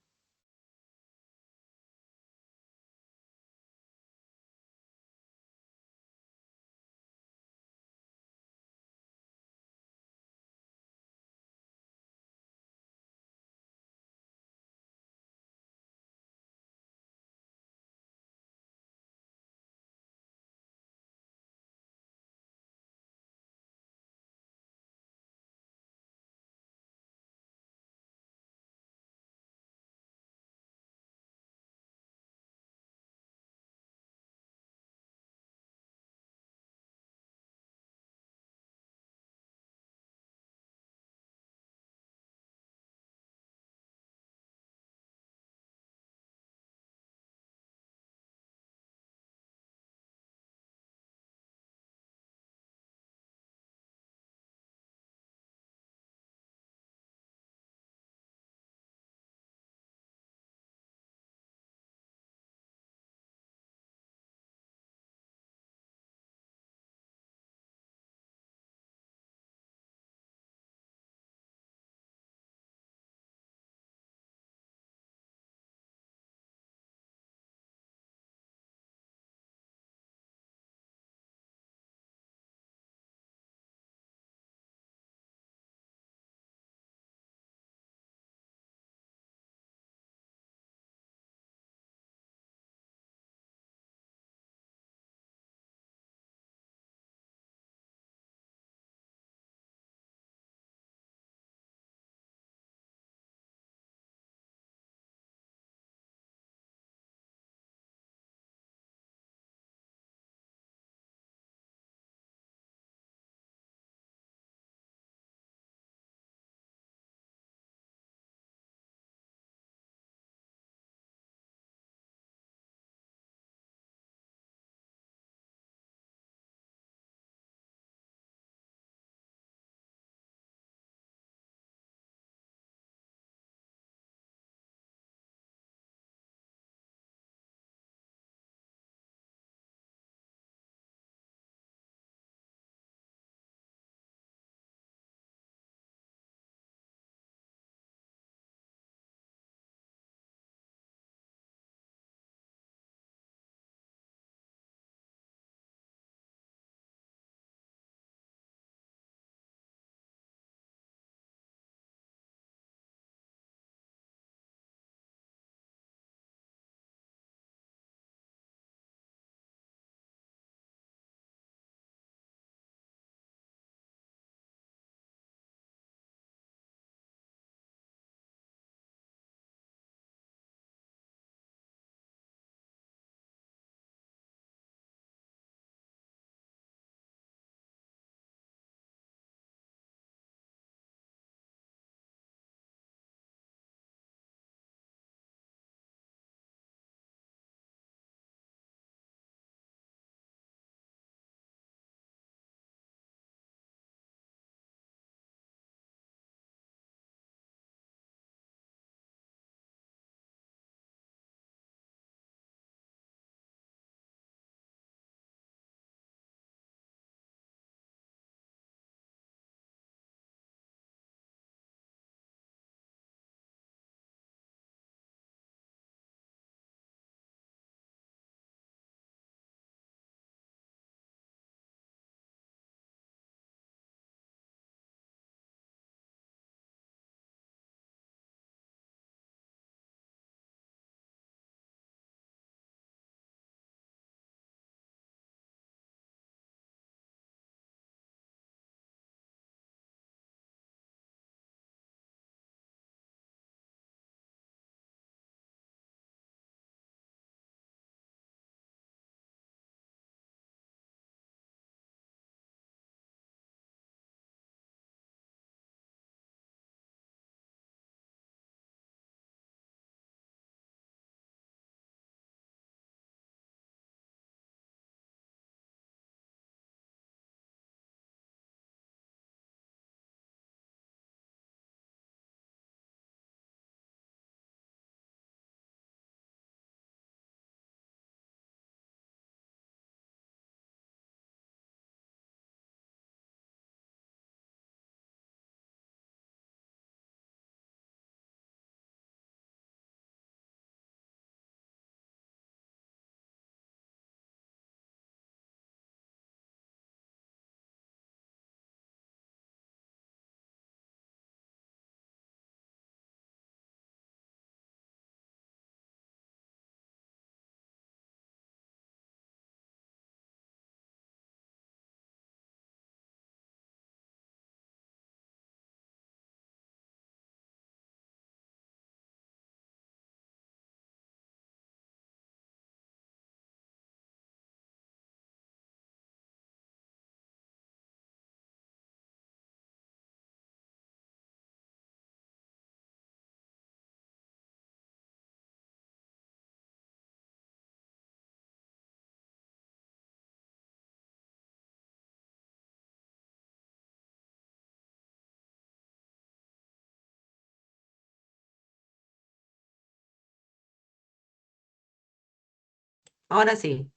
Ahora sí.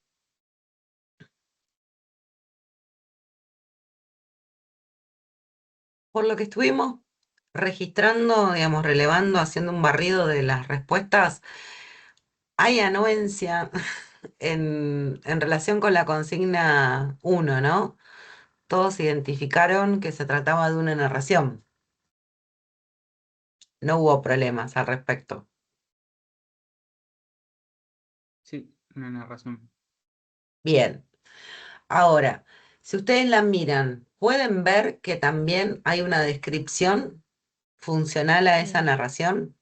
Por lo que estuvimos registrando, digamos, relevando, haciendo un barrido de las respuestas, hay anuencia en relación con la consigna 1, ¿no? Todos identificaron que se trataba de una narración. No hubo problemas al respecto. Sí, una narración. Bien. Ahora, si ustedes la miran, pueden ver que también hay una descripción funcional a esa Sí. narración.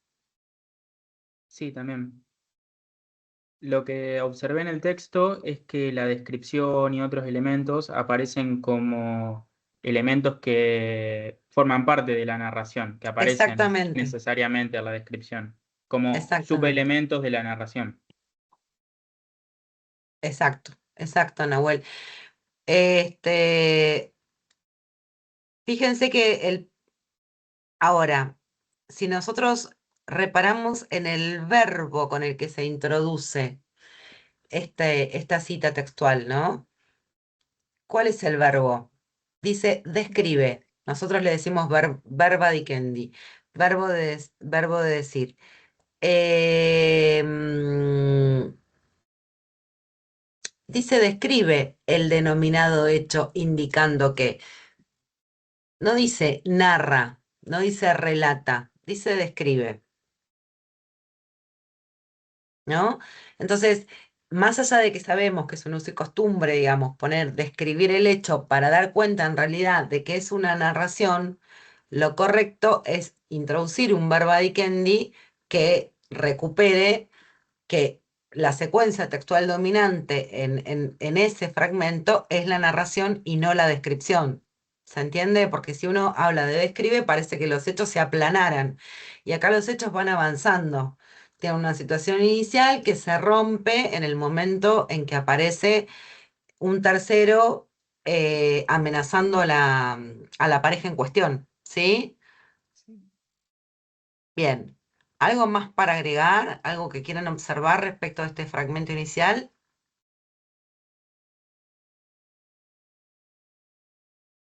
Sí, también. Lo que observé en el texto es que la descripción y otros elementos aparecen como elementos que forman parte de la narración, que aparecen Exactamente, necesariamente en la descripción, como exactamente. subelementos de la narración. Exacto, exacto, Nahuel. Este, fíjense que ahora, si nosotros reparamos en el verbo con el que se introduce esta cita textual, ¿no? ¿Cuál es el verbo? Dice describe. Nosotros le decimos verba dicendi, verbo de decir. Mm, dice describe el denominado hecho indicando que no dice narra, no dice relata, dice describe, ¿no? Entonces, más allá de que sabemos que es un uso y costumbre, digamos, poner, describir el hecho para dar cuenta en realidad de que es una narración, lo correcto es introducir un verbo dicendi que recupere que la secuencia textual dominante en ese fragmento es la narración y no la descripción. ¿Se entiende? Porque si uno habla de describe, parece que los hechos se aplanaran. Y acá los hechos van avanzando. Tiene una situación inicial que se rompe en el momento en que aparece un tercero amenazando a la pareja en cuestión. ¿Sí? Sí. Bien. ¿Algo más para agregar? ¿Algo que quieran observar respecto a este fragmento inicial?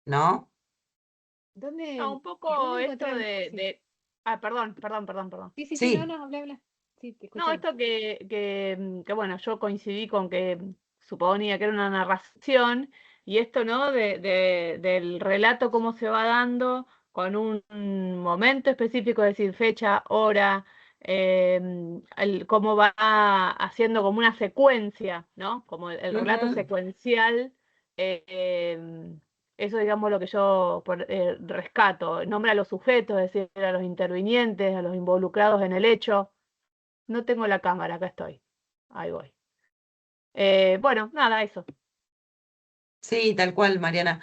¿No? ¿Dónde, No, un poco dónde esto encontraron? Sí. Ah, perdón. Sí, sí, sí, no, Sí, no, habla. Sí, te No, escuchamos. esto que bueno, yo coincidí con que suponía que era una narración y esto, ¿no? Del relato, cómo se va dando con un momento específico, es decir, fecha, hora, cómo va haciendo como una secuencia, ¿no? Como el relato ujú, secuencial. eh, eso, digamos, lo que yo rescato. Nombra a los sujetos, es decir, a los intervinientes, a los involucrados en el hecho. No tengo la cámara, acá estoy. Ahí voy. Bueno, nada, eso. sí, tal cual, Mariana.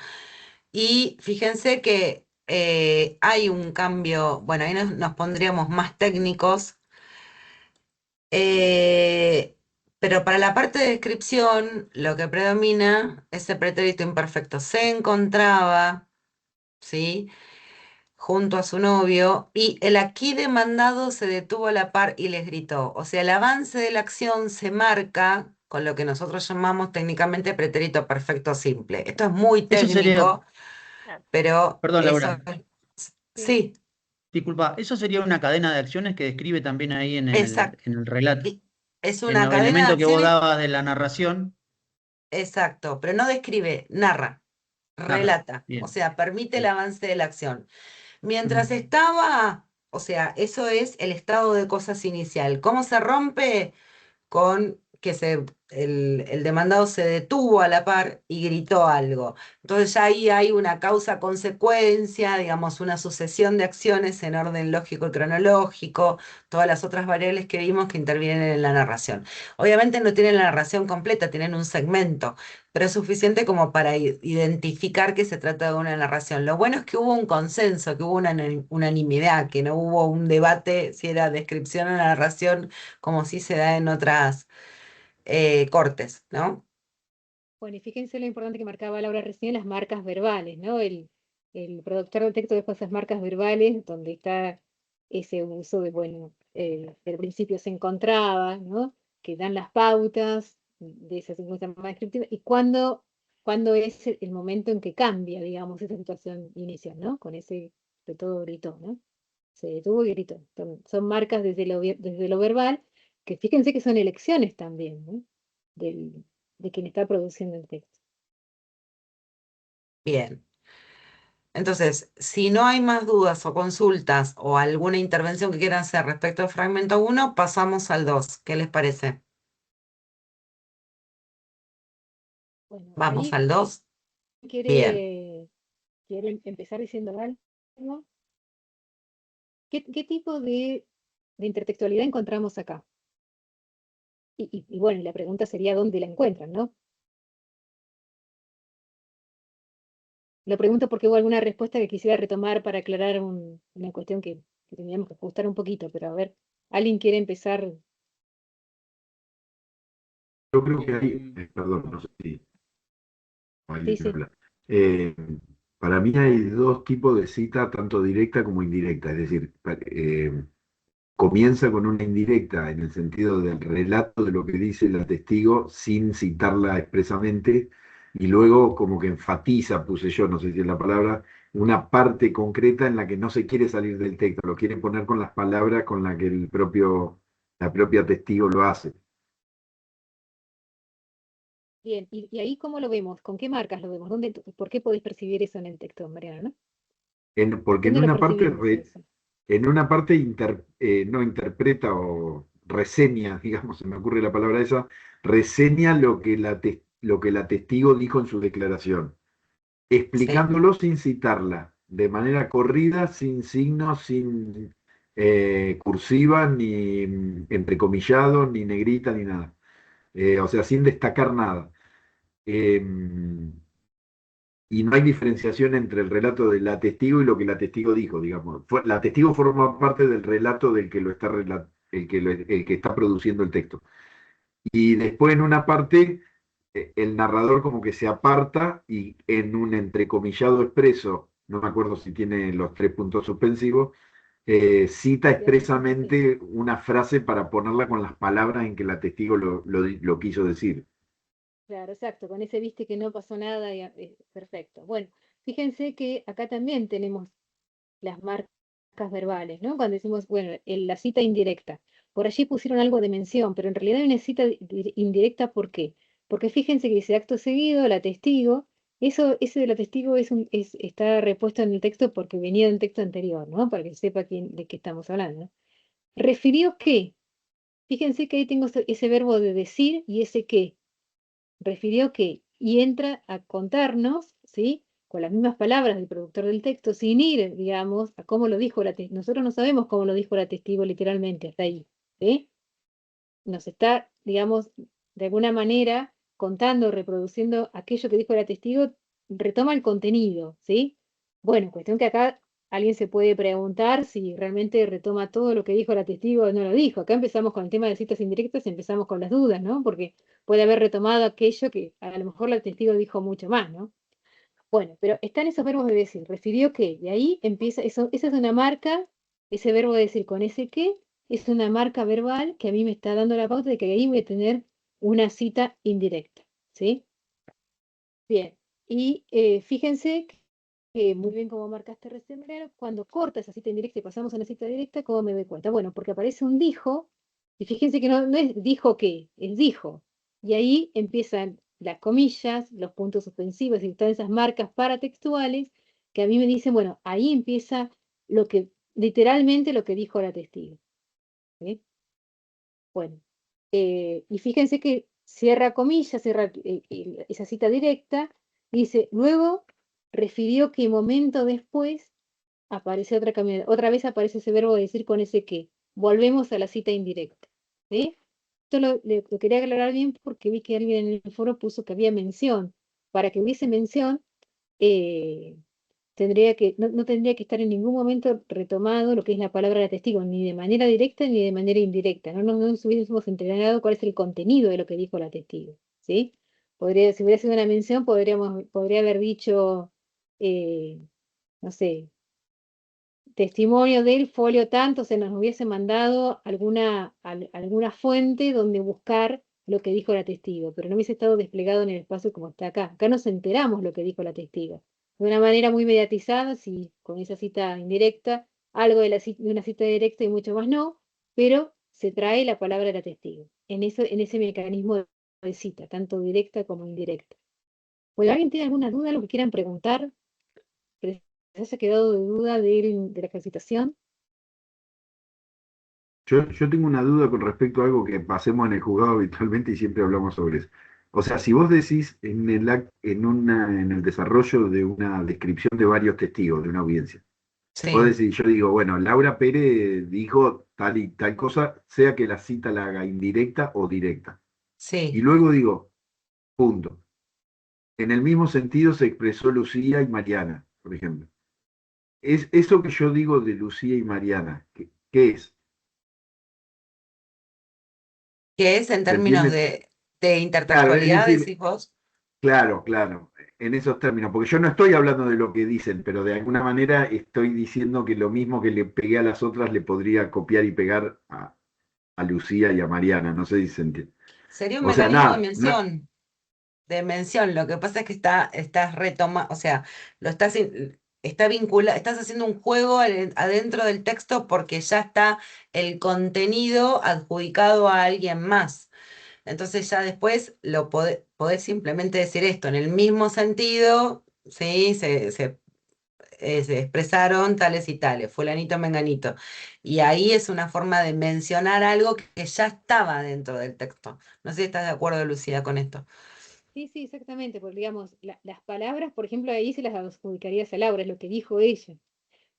Y fíjense que hay un cambio, bueno, ahí nos pondríamos más técnicos, eh, pero para la parte de descripción lo que predomina es el pretérito imperfecto. Se encontraba, ¿sí? Junto a su novio, y el aquí demandado se detuvo a la par y les gritó. O sea, el avance de la acción se marca con lo que nosotros llamamos técnicamente pretérito perfecto simple. Esto es muy Eso sería, técnico, pero perdón, eso, Laura, Sí. sí, disculpa, eso sería una cadena de acciones que describe también ahí exacto. en el relato. Y es En una el cadena de elemento que vos acciones, dabas de la narración, exacto, pero no describe, narra, narra. relata, o Bien, sea, permite el bien. avance de la acción. Ujú. Mientras estaba, o sea, eso es el estado de cosas inicial. ¿Cómo se rompe? Con que el demandado se detuvo a la par y gritó algo. Entonces ya ahí hay una causa-consecuencia, digamos, una sucesión de acciones en orden lógico y cronológico, todas las otras variables que vimos que intervienen en la narración. Obviamente no tienen la narración completa, tienen un segmento, pero es suficiente como para identificar que se trata de una narración. Lo bueno es que hubo un consenso, que hubo una unanimidad, que no hubo un debate si era descripción o narración como sí se da en otras cortes, ¿no? Bueno, y fíjense lo importante que marcaba Laura recién, las marcas verbales, ¿no? El productor de texto dejó esas marcas verbales donde está ese uso de, bueno, del principio se encontraba, ¿no? Que dan las pautas de esa circunstancia más descriptiva y cuándo es el momento en que cambia, digamos, esa situación inicial, ¿no? Con ese, de todo gritó, ¿no? Se detuvo y gritó. Son marcas desde lo verbal, que fíjense que son elecciones también, ¿no? De quien está produciendo el texto. Bien. Entonces, si no hay más dudas o consultas o alguna intervención que quieran hacer respecto al fragmento 1, pasamos al 2. ¿Qué les parece? Bueno, Vamos ahí al 2. Bien. quiere empezar diciendo algo. ¿Qué tipo de intertextualidad encontramos acá? Y bueno, la pregunta sería ¿dónde la encuentran, no? Lo pregunto porque hubo alguna respuesta que quisiera retomar para aclarar una cuestión que teníamos que ajustar un poquito, pero a ver, ¿alguien quiere empezar? Yo creo que hay, Em, perdón, no sé si alguien Sí, quiere sí, hablar. Eh, para mí hay dos tipos de cita, tanto directa como indirecta. Es decir, comienza con una indirecta en el sentido del relato de lo que dice la testigo sin citarla expresamente, y luego como que enfatiza, puse yo, no sé si es la palabra, una parte concreta en la que no se quiere salir del texto, lo quiere poner con las palabras con las que la propia testigo lo hace. bien. ¿Y ahí cómo lo vemos? ¿Con qué marcas lo vemos? ¿Por qué podéis percibir eso en el texto, Mariana, no? Porque ¿Dónde lo percibimos eso? en una parte no interpreta o reseña, digamos, se me ocurre la palabra esa, reseña lo que la testigo dijo en su declaración, Sí. explicándolo sin citarla, de manera corrida, sin signos, sin cursiva, ni entrecomillado, ni negrita, ni nada. O sea, sin destacar nada. Em, y no hay diferenciación entre el relato de la testigo y lo que la testigo dijo, digamos. La testigo forma parte del relato del que el que está produciendo el texto. Y después en una parte, el narrador como que se aparta y en un entrecomillado expreso, no me acuerdo si tiene los 3 puntos suspensivos, cita Sí, expresamente una frase para ponerla con las palabras en que la testigo lo quiso decir. claro, exacto. Con ese viste que no pasó nada, perfecto. Bueno, fíjense que acá también tenemos las marcas verbales, ¿no? Cuando decimos, bueno, la cita indirecta. Por allí pusieron algo de mención, pero en realidad hay una cita indirecta, ¿por qué? Porque fíjense que dice acto seguido, la testigo, ese de la testigo está repuesto en el texto porque venía del texto anterior, ¿no? Para que sepa de qué estamos hablando. ¿Refirió qué? Fíjense que ahí tengo ese verbo de decir y ese qué. Refirió que, y entra a contarnos, ¿sí? Con las mismas palabras del productor del texto, sin ir, digamos, a cómo lo dijo la testigo. Nosotros no sabemos cómo lo dijo la testigo literalmente, hasta ahí, ¿sí? Nos está, digamos, de alguna manera contando, reproduciendo aquello que dijo la testigo, retoma el contenido, ¿sí? Bueno, cuestión que acá alguien se puede preguntar si realmente retoma todo lo que dijo la testigo o no lo dijo. Acá empezamos con el tema de citas indirectas, empezamos con las dudas, ¿no? Porque puede haber retomado aquello que a lo mejor la testigo dijo mucho más, ¿no? Bueno, pero están esos verbos de decir, refirió que, de ahí empieza, esa es una marca, ese verbo de decir con ese que, es una marca verbal que a mí me está dando la pauta de que ahí voy a tener una cita indirecta, ¿sí? Bien, y fíjense que muy bien como marcaste recién, Mariano, cuando corta esa cita indirecta y pasamos a una cita directa, ¿cómo me doy cuenta? Bueno, porque aparece un dijo, y fíjense que no es dijo qué, es dijo. Y ahí empiezan las comillas, los puntos suspensivos y todas esas marcas paratextuales que a mí me dicen, bueno, ahí empieza literalmente lo que dijo la testigo. ¿Sí? Bueno, y fíjense que cierra comillas, cierra esa cita directa, dice, luego refirió que momento después aparece otra vez aparece ese verbo de decir con ese que. Volvemos a la cita indirecta. ¿Sí? Esto lo quería aclarar bien porque vi que alguien en el foro puso que había mención. Para que hubiese mención, eh, no tendría que estar en ningún momento retomado lo que es la palabra de testigo, ni de manera directa ni de manera indirecta. No nos hubiésemos entrenado cuál es el contenido de lo que dijo la testigo, ¿sí? Si hubiera sido una mención, podría haber dicho, eh, no sé, testimonio del folio tanto, se nos hubiese mandado alguna fuente donde buscar lo que dijo la testigo, pero no hubiese estado desplegado en el espacio como está acá. Acá nos enteramos lo que dijo la testigo. De una manera muy mediatizada, sí, con esa cita indirecta, algo de, de una cita directa y mucho más no, pero se trae la palabra de la testigo, en ese mecanismo de cita, tanto directa como indirecta. Bueno, ¿alguien tiene alguna duda, lo que quieran preguntar? ¿Que les haya quedado de duda de la ejercitación? Yo tengo una duda con respecto a algo que hacemos en el juzgado habitualmente y siempre hablamos sobre eso. O sea, si vos decís en el desarrollo de una descripción de varios testigos de una audiencia, vos Sí, decís, yo digo, bueno, Laura Pérez dijo tal y tal cosa, sea que la cita la haga indirecta o directa. Y sí. luego digo, punto. En el mismo sentido se expresó Lucía y Mariana, por ejemplo. Es eso que yo digo de Lucía y Mariana, ¿qué es? ¿Qué es en ¿Se términos entiende? de Claro, es intertextualidad, decir, decís vos? claro, claro, en esos términos, porque yo no estoy hablando de lo que dicen, pero de alguna manera estoy diciendo que lo mismo que le pegué a las otras le podría copiar y pegar a Lucía y a Mariana, no sé si se entiende. Sería un O sea, mecanismo de nada, mención. De mención. Lo que pasa es que estás retomando, o sea, lo estás, está vinculado, estás haciendo un juego adentro del texto porque ya está el contenido adjudicado a alguien más. Entonces ya después podés simplemente decir esto, en el mismo sentido, sí, se expresaron tales y tales, fulanito, menganito. Y ahí es una forma de mencionar algo que ya estaba dentro del texto. No sé si estás de acuerdo, Lucía, con esto. Sí, sí, exactamente, porque digamos, las palabras, por ejemplo, ahí se las adjudicarías a Laura, es lo que dijo ella,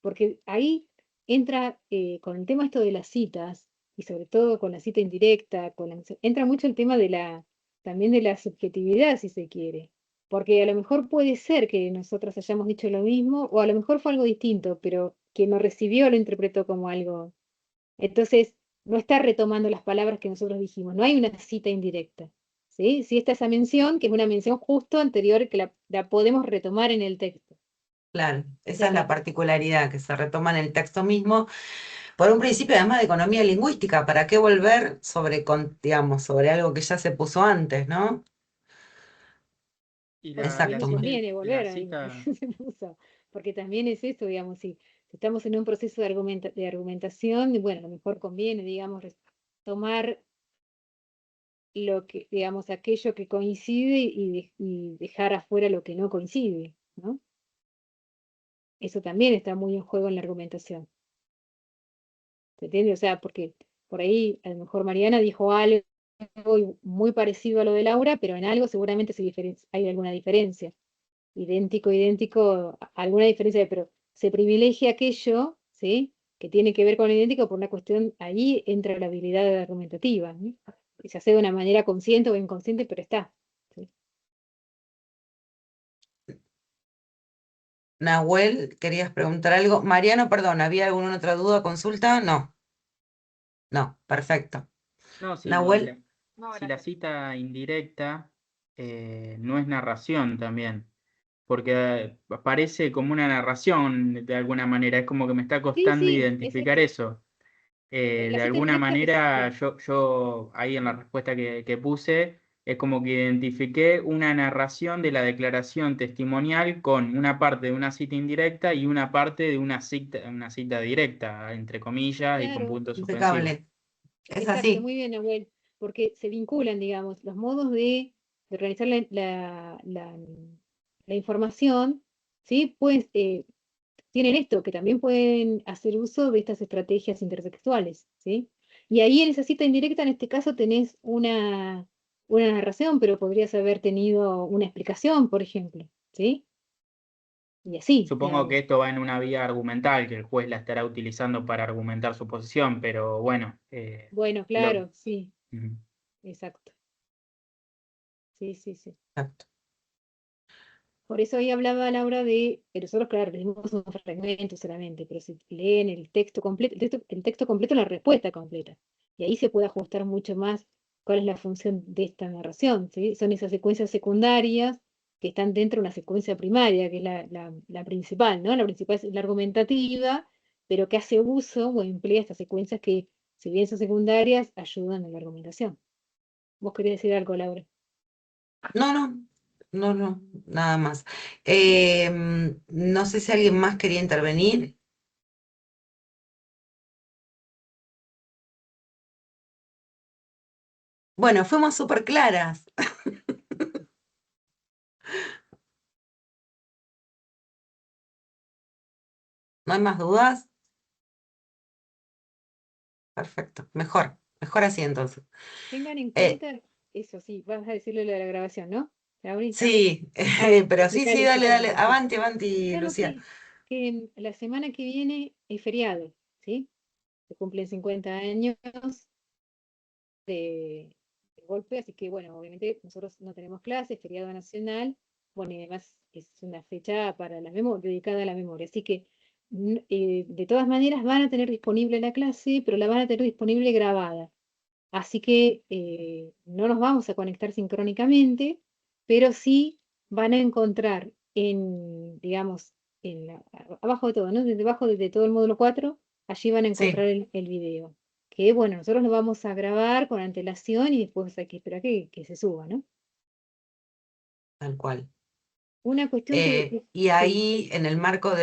porque ahí entra con el tema esto de las citas, y sobre todo con la cita indirecta, entra mucho el tema de también de la subjetividad, si se quiere, porque a lo mejor puede ser que nosotros hayamos dicho lo mismo, o a lo mejor fue algo distinto, pero quien lo recibió lo interpretó como algo. Entonces, no está retomando las palabras que nosotros dijimos, no hay una cita indirecta. ¿Sí? Sí está esa mención, que es una mención justo anterior que la podemos retomar en el texto. Claro, O esa sea es la que, particularidad que se retoma en el texto mismo por un principio además de economía lingüística. ¿Para qué volver digamos, sobre algo que ya se puso antes, ¿no? Y bueno, y no Exacto. conviene la volver a algo que cita, se puso, porque también es eso, digamos, si estamos en un proceso de argumentación, y bueno, a lo mejor conviene, digamos, tomar lo que, digamos, aquello que coincide y dejar afuera lo que no coincide, ¿no? Eso también está muy en juego en la argumentación. ¿Se entiende? O sea, porque por ahí a lo mejor Mariana dijo algo muy parecido a lo de Laura, pero en algo seguramente hay alguna diferencia. Idéntico, idéntico, alguna diferencia, pero se privilegia aquello, ¿sí? Que tiene que ver con lo idéntico por una cuestión, ahí entra la habilidad argumentativa, ¿no? Que se hace de una manera consciente o inconsciente, pero está. ¿Sí? Nahuel, ¿querías preguntar algo? Mariano, perdón, ¿había alguna otra duda, consulta? No, no, perfecto. no, si Nahuel, la, No, si la gracias. cita indirecta no es narración también, porque parece como una narración de alguna manera, es como que me está Sí, costando sí, identificar eso. la De cita alguna indirecta es, manera, bueno, yo ahí en la respuesta que puse, es como que identifiqué una narración de la declaración testimonial con una parte de una cita indirecta y una parte de una cita directa, entre comillas y con claro, puntos suspensivos. impecable. Es exacto, así, muy bien, Nahuel, porque se vinculan, digamos, los modos de organizar la información, ¿sí? Pues tienen esto, que también pueden hacer uso de estas estrategias intersexuales, ¿sí? Y ahí en esa cita indirecta, en este caso, tenés una narración, pero podrías haber tenido una explicación, por ejemplo, ¿sí? Y así, Supongo que digamos. esto va en una vía argumental, que el juez la estará utilizando para argumentar su posición, pero bueno, Bueno, lo... claro, sí, Ujú. exacto. Sí, sí, sí. exacto. Por eso ahí hablaba Laura pero nosotros, claro, leímos un fragmento solamente, pero si leen el texto completo, el texto completo, la respuesta completa. Y ahí se puede ajustar mucho más cuál es la función de esta narración, ¿sí? Son esas secuencias secundarias que están dentro de una secuencia primaria, que es la principal, ¿no? La principal es la argumentativa, pero que hace uso o emplea estas secuencias que, si bien son secundarias, ayudan a la argumentación. vos querés decir algo, Laura. No, nada más. No sé si alguien más quería intervenir. Bueno, fuimos súper claras. ¿No hay más dudas? Perfecto, mejor así entonces. Tengan en Eh, cuenta, eso sí, vas a decirle lo de la grabación, ¿no? Laurita. sí, A ver, pero sí, dale, explicale. avanti, No, no, Lucía. que la semana que viene es feriado, ¿sí? Se cumplen 50 años de golpe, así que bueno, obviamente nosotros no tenemos clases, feriado nacional, bueno, y además es una fecha para la memoria, dedicada a la memoria, así que de todas maneras van a tener disponible la clase, pero la van a tener disponible grabada. Así que no nos vamos a conectar sincrónicamente, pero sí van a encontrar digamos, abajo de todo, ¿no? Debajo de todo el módulo 4, allí van a Sí, encontrar el video. Que bueno, nosotros lo vamos a grabar con antelación y después hay que esperar que se suba, ¿no? tal cual. Una cuestión que, Y sí, ahí, en el marco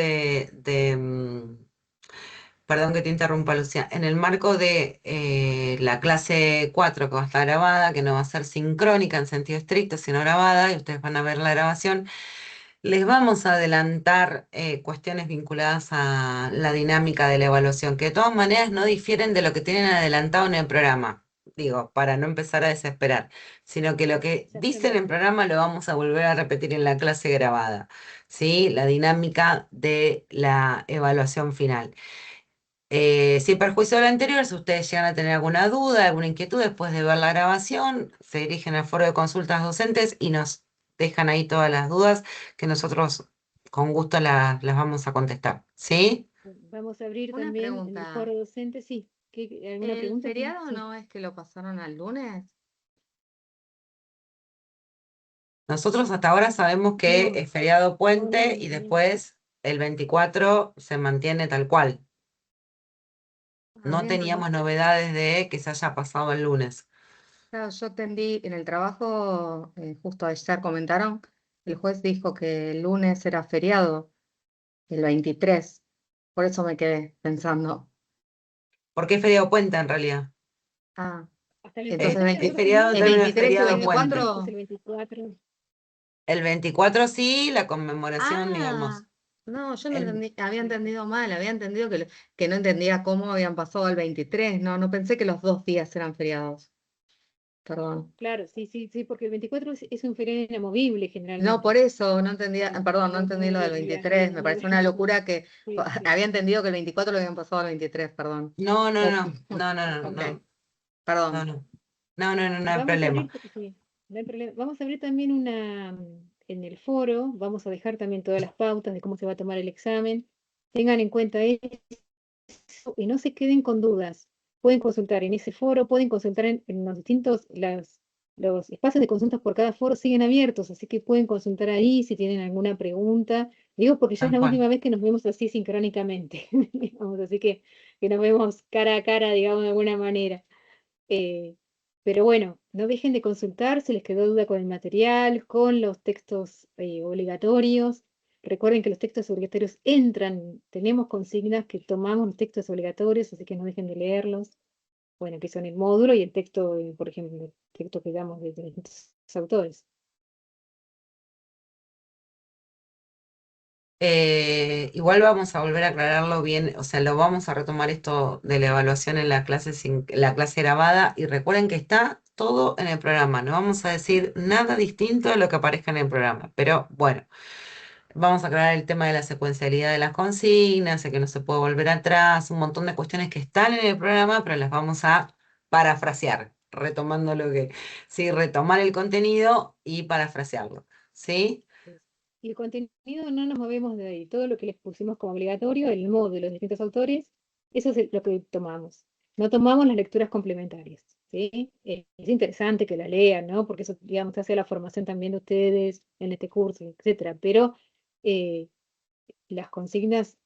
perdón que te interrumpa, Lucía, en el marco de la clase 4 que va a estar grabada, que no va a ser sincrónica en sentido estricto, sino grabada, y ustedes van a ver la grabación, les vamos a adelantar cuestiones vinculadas a la dinámica de la evaluación, que de todas maneras no difieren de lo que tienen adelantado en el programa. Digo, para no empezar a desesperar, sino que lo que ya se dicen lo, en programa lo vamos a volver a repetir en la clase grabada, ¿sí? La dinámica de la evaluación final. Sin perjuicio de lo anterior, si ustedes llegan a tener alguna duda, alguna inquietud después de ver la grabación, se dirigen al foro de consultas docentes y nos dejan ahí todas las dudas que nosotros con gusto las vamos a contestar. ¿Sí? vamos a abrir Una también en el foro pregunta, docente, sí. ¿Alguna ¿el pregunta? Sí, feriado sí. no es que lo pasaron al lunes? Nosotros hasta ahora sabemos que No, es feriado puente y no. después el 24 se mantiene tal cual. No Había teníamos entendido, novedades de que se haya pasado el lunes. claro, yo entendí en el trabajo, justo ayer comentaron, el juez dijo que el lunes era feriado, el 23, por eso me quedé pensando, Porque es feriado puente en realidad. ah, Hasta el entonces 23 Es nosotros feriado en teníamos el términos de 23 y el feriado sí, puente. pues 24, el 24. El 24 sí, la conmemoración, ah, digamos. no, yo no el- entendí, había Sí. entendido mal, había entendido que no entendía cómo habían pasado al 23, no, no pensé que los 2 días eran feriados, perdón. Claro, sí, porque el 24 es un feriado inamovible No, por generalmente. eso no entendía, perdón, no No, entendí no lo del debería, 23, me parece una locura que sí. había entendido que el 24 lo habían pasado al 23, perdón. No, no, Oh, no, no, no, no, ok, no, no, perdón. no, no, no, no, no hay Vamos a problema. abrir, sí, no hay problema. Vamos a abrir también en el foro, vamos a dejar también todas las pautas de cómo se va a tomar el examen. Tengan en cuenta eso y no se queden con dudas. Pueden consultar en ese foro, pueden consultar en los los espacios de consultas por cada foro siguen abiertos, así que pueden consultar ahí si tienen alguna pregunta. Digo porque ya es Tal la cual. última vez que nos vemos así sincrónicamente, digamos, así que nos vemos cara a cara, digamos, de alguna manera. Eh, pero bueno, no dejen de consultar si les quedó duda con el material, con los textos obligatorios. Recuerden que los textos obligatorios entran, tenemos consignas que tomamos los textos obligatorios, así que no dejen de leerlos. Bueno, que son el módulo y el texto, por ejemplo, el texto que damos de distintos autores. Igual vamos a volver a aclararlo bien, o sea, lo vamos a retomar esto de la evaluación en la clase, la clase grabada y recuerden que está todo en el programa, no vamos a decir nada distinto de lo que aparezca en el programa, pero bueno, vamos a aclarar el tema de la secuencialidad de las consignas, de que no se puede volver atrás, un montón de cuestiones que están en el programa, pero las vamos a parafrasear, retomando lo que, sí, retomar el contenido y parafrasearlo, ¿sí? Y el contenido no nos movemos de ahí. Todo lo que les pusimos como obligatorio, el módulo de los distintos autores, eso es lo que tomamos. No tomamos las lecturas complementarias, ¿sí? Es interesante que la lean, ¿no? Porque eso, digamos, hace la formación también de ustedes en este curso, etcétera. Pero eh, las consignas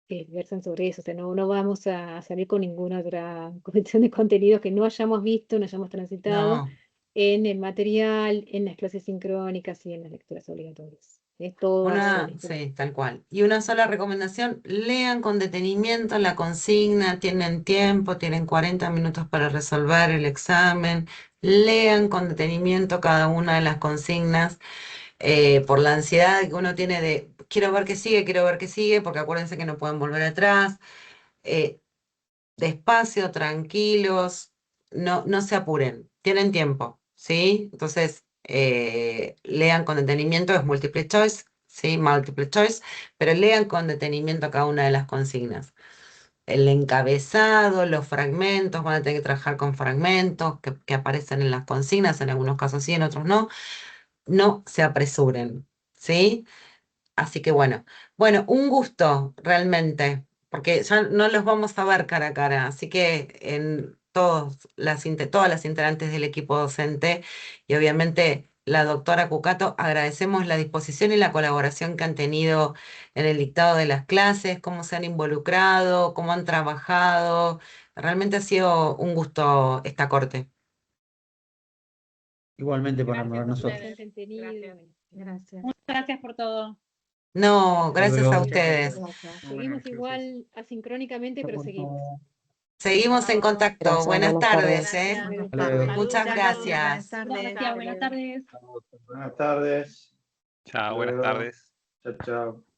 versan sobre eso. O sea, no vamos a salir con ninguna otra cuestión de contenido que no hayamos visto, no hayamos transitado. No. en el material, en las clases sincrónicas y en las lecturas obligatorias. Es todo Sí, tal cual. Y una sola recomendación, lean con detenimiento la consigna, tienen tiempo, tienen 40 minutos para resolver el examen, lean con detenimiento cada una de las consignas, por la ansiedad que uno tiene de quiero ver qué sigue, porque acuérdense que no pueden volver atrás. Despacio, tranquilos, no se apuren, tienen tiempo, ¿sí? Entonces, lean con detenimiento, es multiple choice, ¿sí? Multiple choice, pero lean con detenimiento cada una de las consignas. El encabezado, los fragmentos, van a tener que trabajar con fragmentos que aparecen en las consignas, en algunos casos sí, en otros no. No se apresuren, ¿sí? Así que bueno, un gusto realmente, porque ya no los vamos a ver cara a cara, así que en todas las integrantes del equipo docente y obviamente la doctora Cucato, agradecemos la disposición y la colaboración que han tenido en el dictado de las clases, cómo se han involucrado, cómo han trabajado. Realmente ha sido un gusto esta corte. Igualmente para Gracias a nosotros. ustedes. Entretenido. Gracias. Gracias. Muchas gracias por todo. No, gracias a luego. ustedes. Gracias. Seguimos igual asincrónicamente, pero seguimos. Seguimos en contacto. Gracias, Buenas buenas tardes, tardes. ¿eh? Buenas Hasta luego. tardes. Muchas Saludos. gracias. Gracias, buenas tardes. Buenas tardes. Chao, buenas Hasta luego. tardes. Chao, chao.